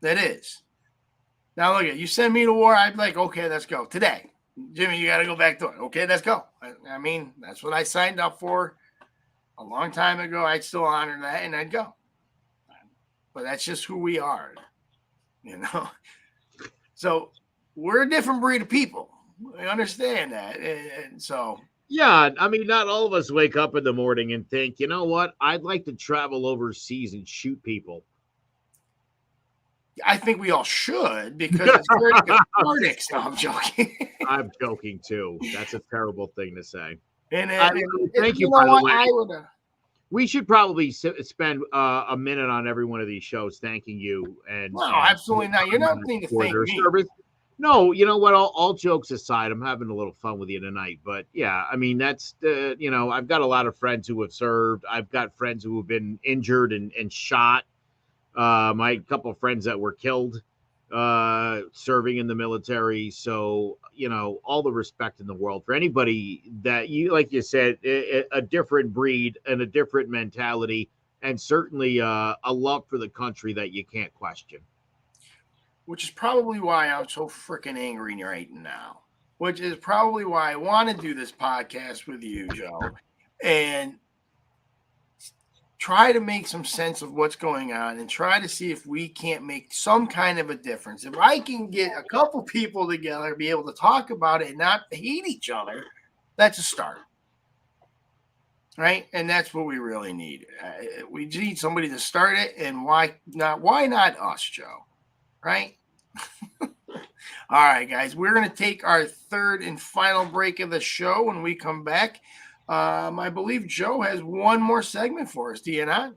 That is. Now look at you send me to war, I'd be like, okay, let's go. Today. Jimmy, you gotta go back to it. Okay, let's go. I mean, that's what I signed up for a long time ago. I'd still honor that and I'd go. But that's just who we are, you know. So we're a different breed of people. I understand that. And so Yeah, I mean, not all of us wake up in the morning and think, you know what? I'd like to travel overseas and shoot people. I think we all should because it's very cathartic. So I'm joking. I'm joking too. That's a terrible thing to say. And thank you, by the way. I would. We should probably spend a minute on every one of these shows thanking you. And no, absolutely not. You're not going to thank me. Service. No, you know what? All jokes aside, I'm having a little fun with you tonight. But yeah, I mean, that's I've got a lot of friends who have served. I've got friends who have been injured and shot. My couple of friends that were killed serving in the military. So, all the respect in the world for anybody that like you said, a different breed and a different mentality, and certainly a love for the country that you can't question. Which is probably why I'm so freaking angry right now. Which is probably why I want to do this podcast with you, Joe, and try to make some sense of what's going on and try to see if we can't make some kind of a difference. If I can get a couple people together, be able to talk about it and not hate each other, that's a start. Right? And that's what we really need. We need somebody to start it, and why not us, Joe? Right? All right, guys, we're going to take our third and final break of the show. When we come back, I believe Joe has one more segment for us. Do you not?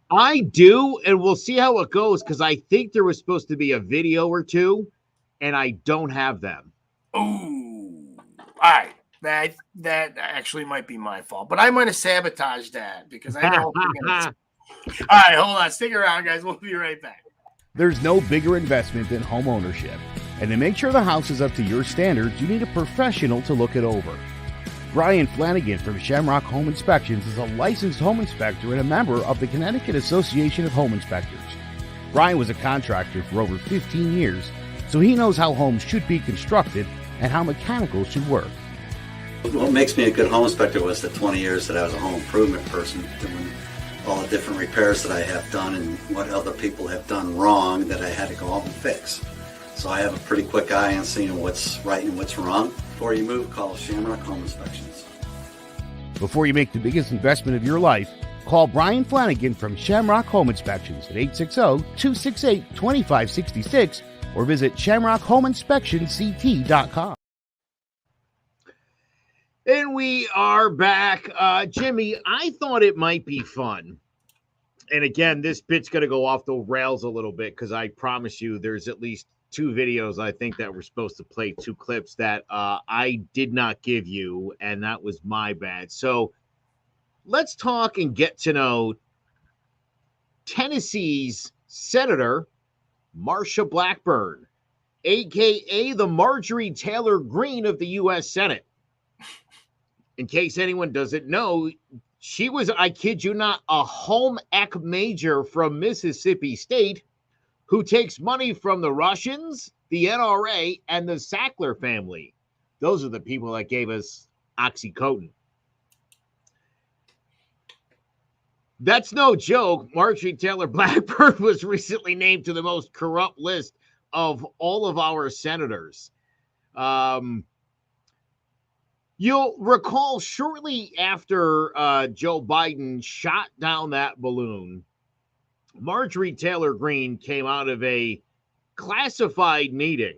I do, and we'll see how it goes because I think there was supposed to be a video or two, and I don't have them. Ooh, all right. That actually might be my fault, but I might have sabotaged that because I know. All right, hold on. Stick around, guys. We'll be right back. There's no bigger investment than home ownership, and to make sure the house is up to your standards, you need a professional to look it over. Brian Flanagan from Shamrock Home Inspections is a licensed home inspector and a member of the Connecticut Association of Home Inspectors. Brian was a contractor for over 15 years, so he knows how homes should be constructed and how mechanicals should work. What makes me a good home inspector was the 20 years that I was a home improvement person, doing all the different repairs that I have done and what other people have done wrong that I had to go out and fix. So I have a pretty quick eye on seeing what's right and what's wrong. Before you move, call Shamrock Home Inspections. Before you make the biggest investment of your life, call Brian Flanagan from Shamrock Home Inspections at 860-268-2566 or visit shamrockhomeinspectionct.com. And we are back. Jimmy, I thought it might be fun. And again, this bit's going to go off the rails a little bit because I promise you there's at least two videos I think that were supposed to play, two clips that I did not give you, and that was my bad. So let's talk and get to know Tennessee's Senator Marsha Blackburn, a.k.a. the Marjorie Taylor Greene of the U.S. Senate. In case anyone doesn't know, she was, I kid you not, a home ec major from Mississippi State who takes money from the Russians, the NRA, and the Sackler family. Those are the people that gave us OxyContin. That's no joke. Marjorie Taylor Blackburn was recently named to the most corrupt list of all of our senators. You'll recall shortly after Joe Biden shot down that balloon, Marjorie Taylor Greene came out of a classified meeting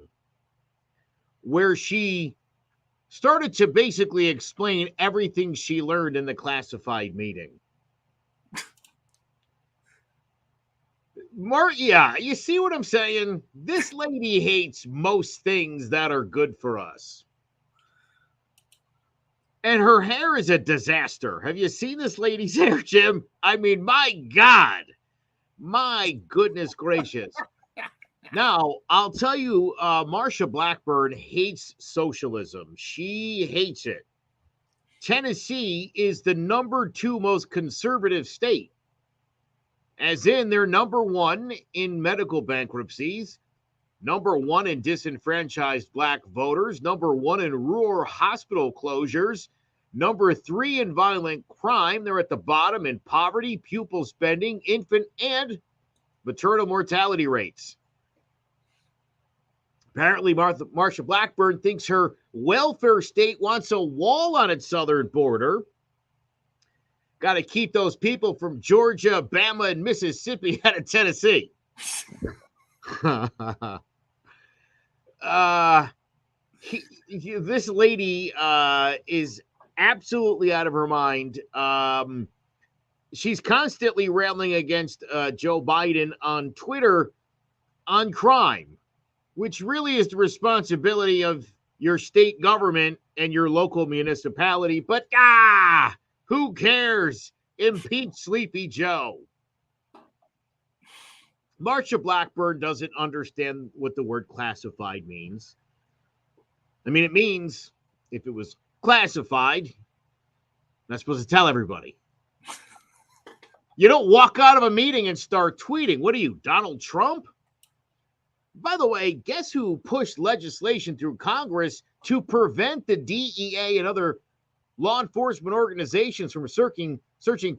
where she started to basically explain everything she learned in the classified meeting. Yeah, you see what I'm saying? This lady hates most things that are good for us. And her hair is a disaster. Have you seen this lady's hair, Jim? I mean, my God. My goodness gracious. Now, I'll tell you, Marsha Blackburn hates socialism. She hates it. Tennessee is the number 2 most conservative state, as in they're number 1 in medical bankruptcies, number 1 in disenfranchised black voters, number 1 in rural hospital closures, number 3 in violent crime. They're at the bottom in poverty, pupil spending, infant and maternal mortality rates. Apparently, Marsha Blackburn thinks her welfare state wants a wall on its southern border. Got to keep those people from Georgia, Bama, and Mississippi out of Tennessee. This lady is absolutely out of her mind. She's constantly railing against Joe Biden on Twitter on crime, which really is the responsibility of your state government and your local municipality. But who cares? Impeach Sleepy Joe. Marsha Blackburn doesn't understand what the word classified means. I mean, it means if it was classified, I'm not supposed to tell everybody. You don't walk out of a meeting and start tweeting. What are you, Donald Trump? By the way, guess who pushed legislation through Congress to prevent the DEA and other law enforcement organizations from searching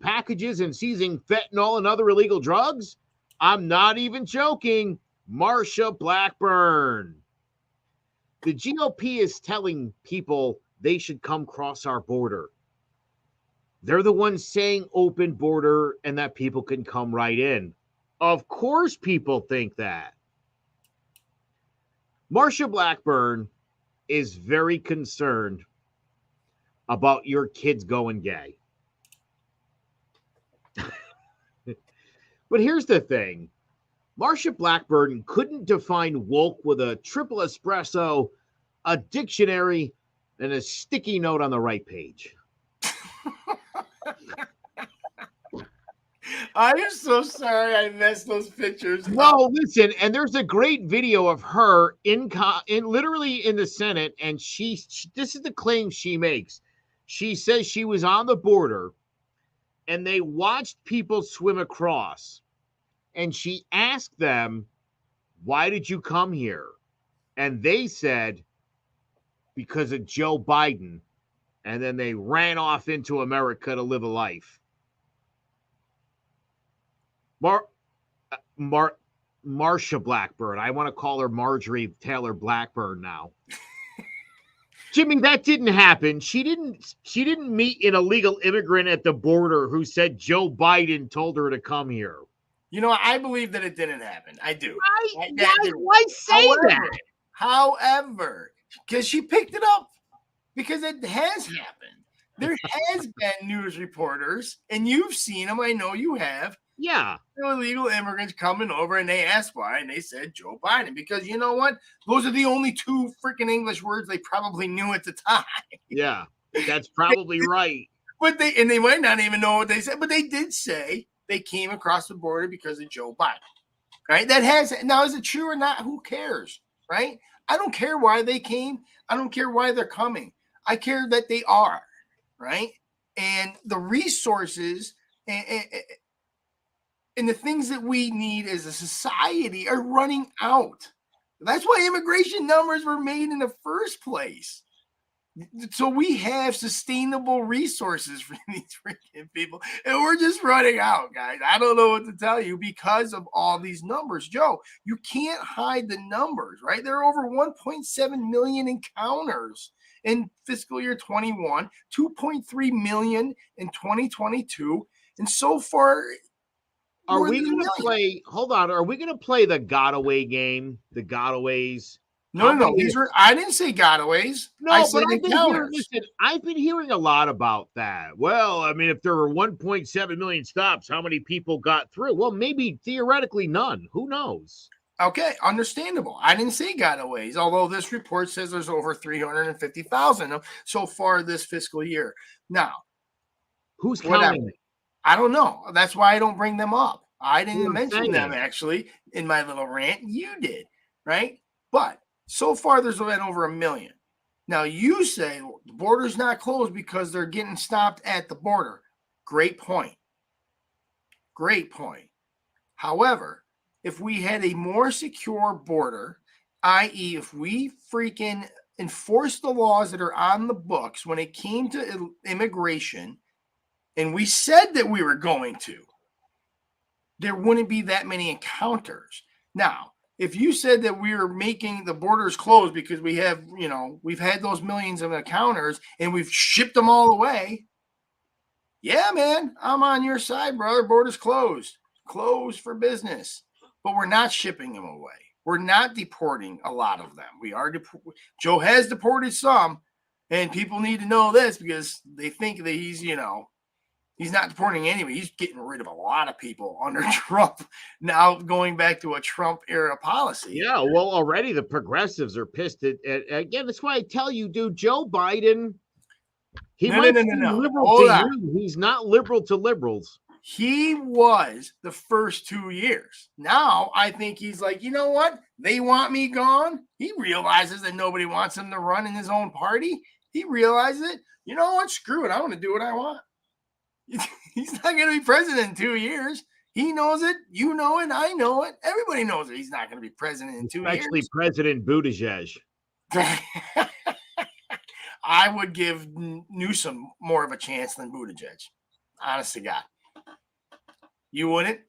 packages and seizing fentanyl and other illegal drugs? I'm not even joking. Marsha Blackburn. The GOP is telling people they should come cross our border. They're the ones saying open border and that people can come right in. Of course people think that. Marsha Blackburn is very concerned about your kids going gay. But here's the thing. Marsha Blackburn couldn't define woke with a triple espresso, a dictionary, and a sticky note on the right page. I'm so sorry I messed those pictures. No, listen, and there's a great video of her in literally in the Senate, and this is the claim she makes. She says she was on the border, and they watched people swim across, and she asked them, "Why did you come here?" And they said, "Because of Joe Biden," and then they ran off into America to live a life. Marsha Blackburn. I want to call her Marjorie Taylor Blackburn now. Jimmy, that didn't happen. She didn't meet an illegal immigrant at the border who said Joe Biden told her to come here. You know, I believe that it didn't happen. I do. Why say that? However, because she picked it up, because it has happened. There has been news reporters, and you've seen them. I know you have. Yeah. Illegal immigrants coming over, and they asked why, and they said Joe Biden, because you know what? Those are the only 2 freaking English words they probably knew at the time. Yeah, that's probably right. But they might not even know what they said, but they did say they came across the border because of Joe Biden. Right? Now, is it true or not? Who cares? Right? I don't care why they came. I don't care why they're coming. I care that they are. Right? And the resources and the things that we need as a society are running out. That's why immigration numbers were made in the first place. So we have sustainable resources for these freaking people, and we're just running out, guys. I don't know what to tell you because of all these numbers. Joe, you can't hide the numbers, right? There are over 1.7 million encounters in fiscal year 21, 2.3 million in 2022, and so far. Are we going to play? Hold on. Are we going to play the Godaway game? The Godaways? No. I didn't say Godaways. No, I said I've been hearing a lot about that. Well, I mean, if there were 1.7 million stops, how many people got through? Well, maybe theoretically none. Who knows? Okay, understandable. I didn't say gotaways, although this report says there's over 350,000 so far this fiscal year. Now, Who's whatever. counting? I don't know. That's why I don't bring them up. I didn't What I'm mention them saying. actually in my little rant. You did, right? But so far, there's been over 1 million. Now, you say the border's not closed because they're getting stopped at the border. Great point. Great point. However, if we had a more secure border, i.e., if we freaking enforce the laws that are on the books when it came to immigration, and we said that we were going to, there wouldn't be that many encounters. Now, if you said that we were making the borders closed because we have, we've had those millions of encounters and we've shipped them all away, yeah, man, I'm on your side, brother. Borders closed. Closed for business. But we're not shipping them away. We're not deporting a lot of them. We are Joe has deported some, and people need to know this because they think that he's not deporting anyway. He's getting rid of a lot of people under Trump, now going back to a Trump era policy. Yeah, well, already the progressives are pissed at again. That's why I tell you, dude, Joe Biden, he might be liberal Hold to on. you. He's not liberal to liberals. He was the first 2 years. Now I think he's like, you know what? They want me gone. He realizes that nobody wants him to run in his own party. He realizes it. You know what? Screw it. I want to do what I want. He's not going to be president in 2 years. He knows it. You know it. I know it. Everybody knows it. He's not going to be president in 2 years. Especially President Buttigieg. I would give Newsom more of a chance than Buttigieg. Honest to God. You wouldn't?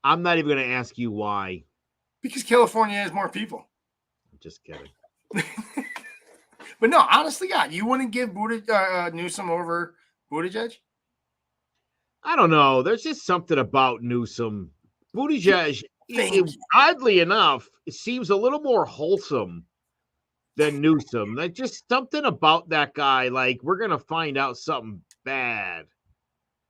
I'm not even going to ask you why. Because California has more people. I'm just kidding. But no, honestly, God, you wouldn't give Newsom over Buttigieg? I don't know. There's just something about Newsom. Buttigieg, oddly enough, it seems a little more wholesome than Newsom. Like just something about that guy. Like we're gonna find out something bad.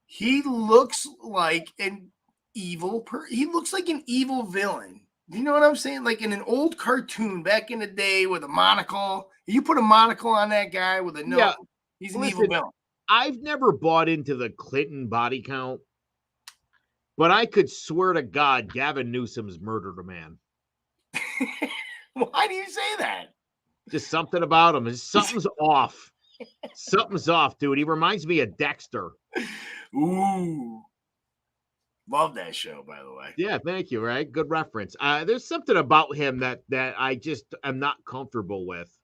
He looks like an evil he looks like an evil villain. Do you know what I'm saying? Like in an old cartoon back in the day with a monocle. You put a monocle on that guy with a nose. Yeah, he's an evil villain. I've never bought into the Clinton body count, but I could swear to God Gavin Newsom's murdered a man. Why do you say that? Just something about him. Something's off. Something's off, dude. He reminds me of Dexter. Ooh. Love that show, by the way. Yeah, thank you. Right, good reference. There's something about him that I just am not comfortable with.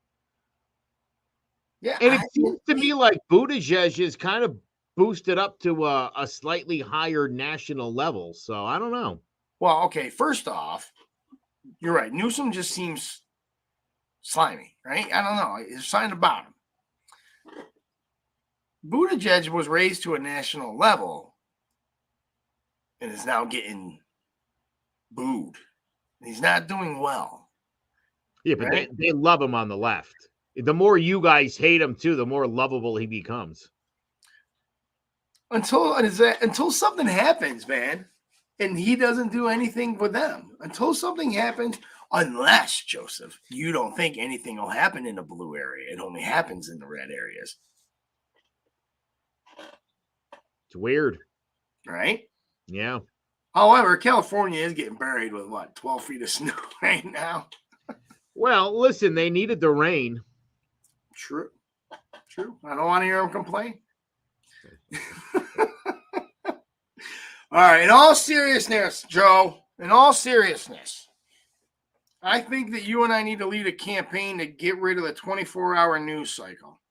Yeah, and it seems to me like Buttigieg is kind of boosted up to a slightly higher national level. So I don't know. Well, okay. First off, you're right. Newsom just seems slimy, right? I don't know. There's something about him. Buttigieg was raised to a national level and is now getting booed. He's not doing well. Yeah, but right? they love him on the left. The more you guys hate him too, the more lovable he becomes. Until something happens, man, and he doesn't do anything with them. Until something happens, unless, Joseph, you don't think anything will happen in the blue area. It only happens in the red areas. It's weird. Right? Yeah. However, California is getting buried with, 12 feet of snow right now? Well, listen, they needed the rain. True. I don't want to hear them complain. All right. In all seriousness, Joe, I think that you and I need to lead a campaign to get rid of the 24-hour news cycle.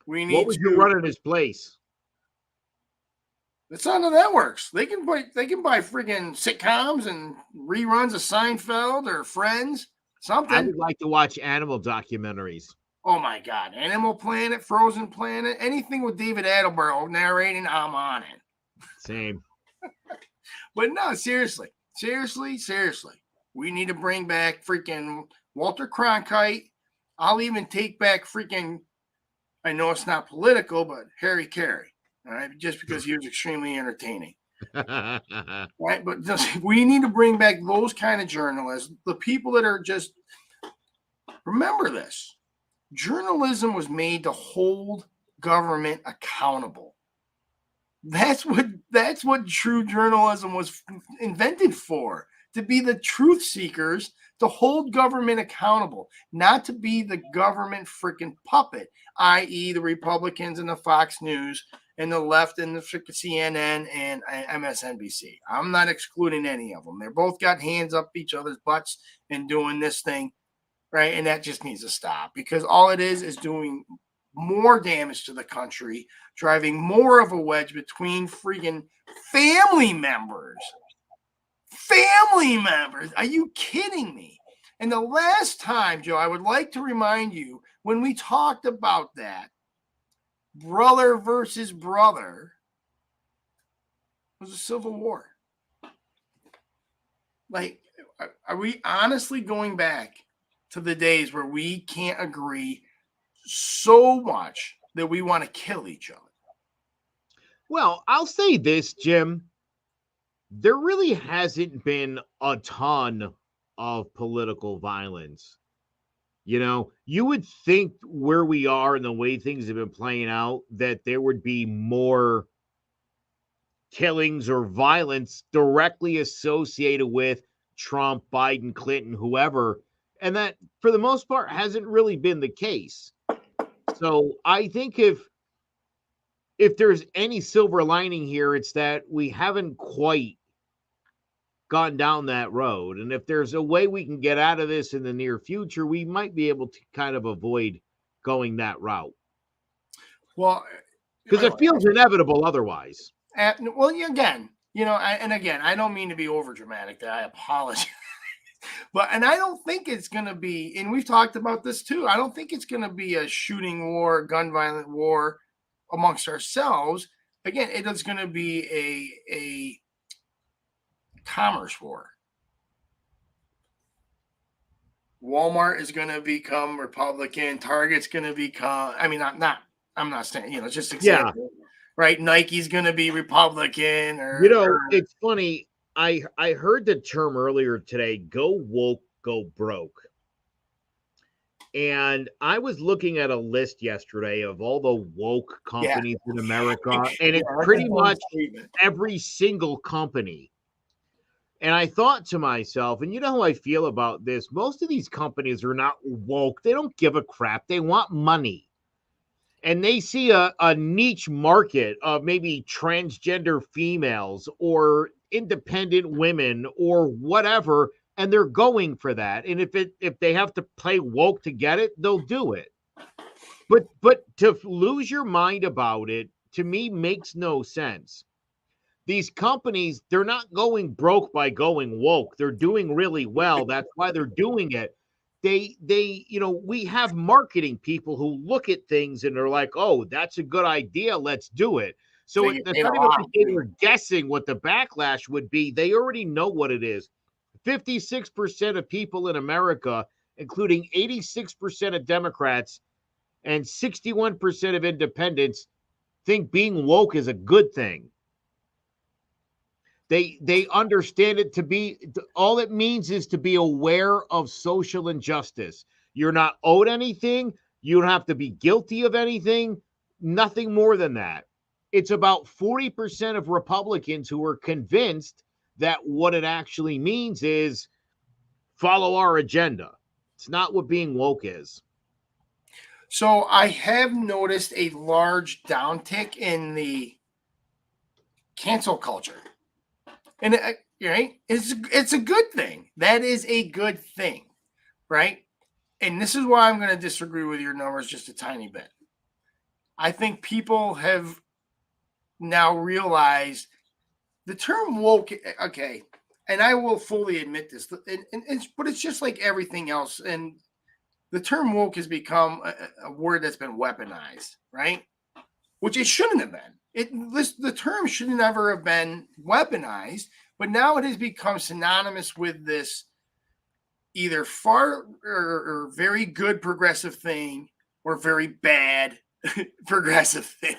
What would you run in his place? It's on the networks. They can buy freaking sitcoms and reruns of Seinfeld or Friends. Something. I would like to watch animal documentaries. Oh my God. Animal Planet, Frozen Planet, anything with David Attenborough narrating, I'm on it. Same. But no, seriously. We need to bring back freaking Walter Cronkite. I'll even take back freaking, I know it's not political, but Harry Carey. All right, just because he was extremely entertaining. right? But we need to bring back those kind of journalists, the people that are just, remember this. Journalism was made to hold government accountable. That's what true journalism was invented for, to be the truth seekers, to hold government accountable, not to be the government freaking puppet, i.e. the Republicans and the Fox News and the left and the freaking CNN and MSNBC. I'm not excluding any of them. They're both got hands up each other's butts and doing this thing, right? And that just needs to stop, because all it is doing more damage to the country, driving more of a wedge between freaking family members. Family members. Are you kidding me? And the last time, Joe, I would like to remind you, when we talked about that, brother versus brother, was a civil war. Like, are we honestly going back to the days where we can't agree so much that we want to kill each other? Well, I'll say this, Jim. There really hasn't been a ton of political violence. You know, you would think where we are and the way things have been playing out that there would be more killings or violence directly associated with Trump, Biden, Clinton, whoever. And that, for the most part, hasn't really been the case. So I think if there's any silver lining here, it's that we haven't quite gone down that road. And if there's a way we can get out of this in the near future, we might be able to kind of avoid going that route. Well, because it feels inevitable otherwise. Well, again, I don't mean to be over dramatic. I apologize. And I don't think it's going to be, and we've talked about this too, I don't think it's going to be a shooting war, gun violent war amongst ourselves. Again, it is going to be a commerce war. Walmart is going to become Republican. Target's going to become, I'm not saying, it's just example, right? Nike's going to be Republican. It's funny. I heard the term earlier today, go woke, go broke. And I was looking at a list yesterday of all the woke companies in America, and it's pretty much every single company. And I thought to myself, and you know how I feel about this, most of these companies are not woke. They don't give a crap. They want money. And they see a niche market of maybe transgender females or independent women or whatever, and they're going for that. And if they have to play woke to get it, they'll do it. But to lose your mind about it, to me, makes no sense. These companies, they're not going broke by going woke. They're doing really well. That's why they're doing it. We have marketing people who look at things and they're like, oh, that's a good idea. Let's do it. So it's not even like they were guessing what the backlash would be. They already know what it is. 56% of people in America, including 86% of Democrats and 61% of independents, think being woke is a good thing. They understand it to be, all it means is to be aware of social injustice. You're not owed anything. You don't have to be guilty of anything. Nothing more than that. It's about 40% of Republicans who are convinced that what it actually means is follow our agenda. It's not what being woke is. So I have noticed a large downtick in the cancel culture. And right, it's a good thing. That is a good thing, right? And this is why I'm going to disagree with your numbers just a tiny bit. I think people have now realized the term woke. Okay, and I will fully admit this, but it's just like everything else. And the term woke has become a word that's been weaponized, right? Which it shouldn't have been. The term should never have been weaponized, but now it has become synonymous with this either far or very good progressive thing or very bad progressive thing.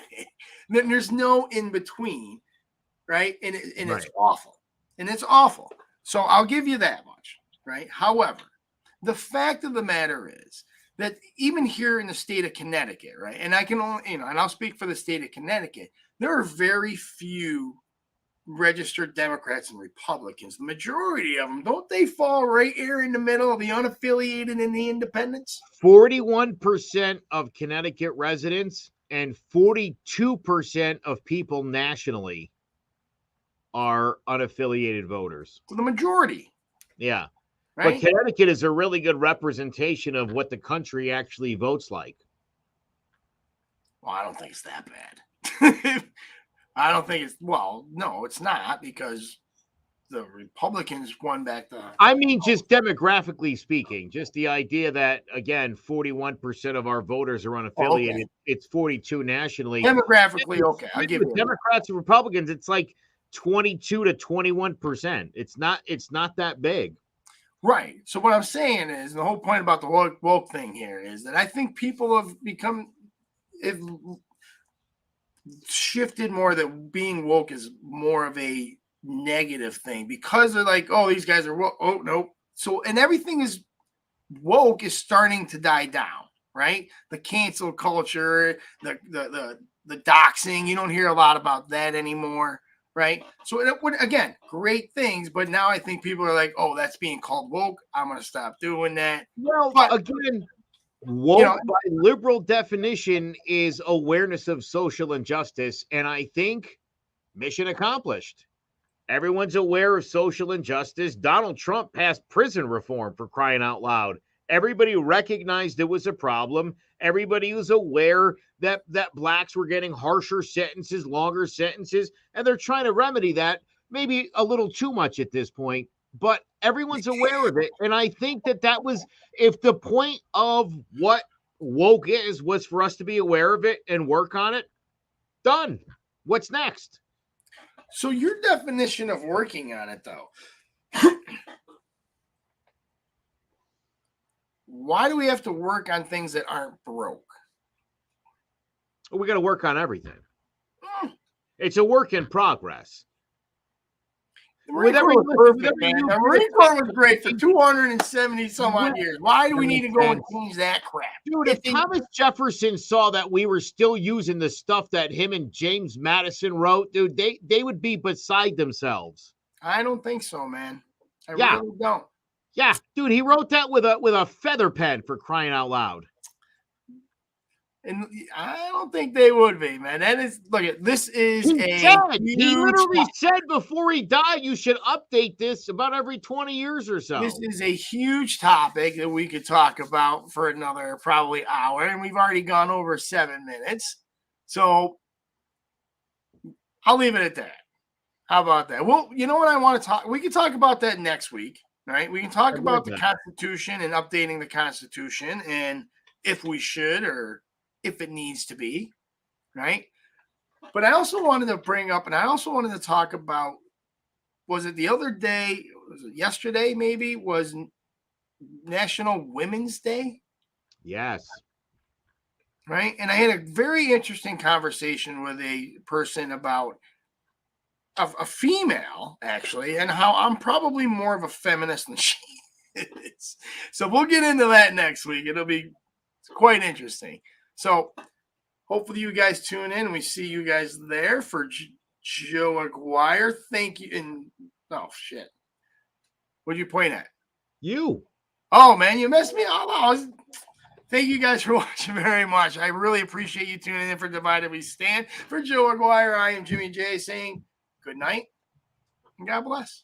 Then there's no in between, right? And it's Right. awful. And it's awful. So I'll give you that much, right? However, the fact of the matter is that even here in the state of Connecticut, right? And I can only, and I'll speak for the state of Connecticut, there are very few registered Democrats and Republicans. The majority of them, don't they fall right here in the middle of the unaffiliated and the independents? 41% of Connecticut residents and 42% of people nationally are unaffiliated voters. So the majority, Yeah. right? But Connecticut is a really good representation of what the country actually votes like. Well, I don't think it's that bad. I don't think it's, well, no, it's not, because the Republicans won back the. I mean, just demographically speaking, just the idea that, again, 41% of our voters are unaffiliated. Okay. It's 42 nationally. Demographically, okay, I'll give With you Democrats and Republicans, it's like 22 to 21%. It's not that big. right. So what I'm saying is, the whole point about the woke thing here is that I think people have shifted more, that being woke is more of a negative thing, because they're like, oh, these guys are woke. Oh, no. So, and everything is woke is starting to die down, right? The cancel culture, the doxing, you don't hear a lot about that anymore, right? So it would, again, great things, but now I think people are like, oh, that's being called woke, I'm going to stop doing that. Well, But again, woke by liberal definition is awareness of social injustice, and I think mission accomplished. Everyone's aware of social injustice. Donald Trump passed prison reform, for crying out loud. Everybody recognized it was a problem. Everybody was aware that blacks were getting harsher sentences, longer sentences, and they're trying to remedy that, maybe a little too much at this point, but everyone's aware of it. And I think that was, if the point of what woke was for us to be aware of it and work on it, done. What's next? So your definition of working on it, though, why do we have to work on things that aren't broke? We got to work on everything. It's a work in progress. The Marine Corps was perfect, man. The Marine Corps was great for 270 some odd years. Why do we need to go and change that crap? Dude, if Thomas Jefferson saw that we were still using the stuff that him and James Madison wrote, dude, they would be beside themselves. I don't think so, man. I really don't. Yeah, dude, he wrote that with a feather pen, for crying out loud. And I don't think they would be, man. That is, look at this is he literally said before he died, you should update this about every 20 years or so. This is a huge topic that we could talk about for another probably hour, and we've already gone over 7 minutes. So I'll leave it at that. How about that? Well, you know what I want to talk? We can talk about that next week, right? We can talk about the Constitution and updating the Constitution, and if we should, or if it needs to be, right? But I also wanted to bring up, and I also wanted to talk about, was it the other day, was it yesterday maybe, was National Women's Day? Yes. Right? And I had a very interesting conversation with a person about a female, actually, and how I'm probably more of a feminist than she is. So we'll get into that next week. It'll be quite interesting. So hopefully you guys tune in and we see you guys there for Joe Aguiar. Thank you. And oh shit. What'd you point at? You. Oh man, you messed me up. Thank you guys for watching very much. I really appreciate you tuning in for Divided We Stand. For Joe Aguiar, I am Jimmy J saying good night and God bless.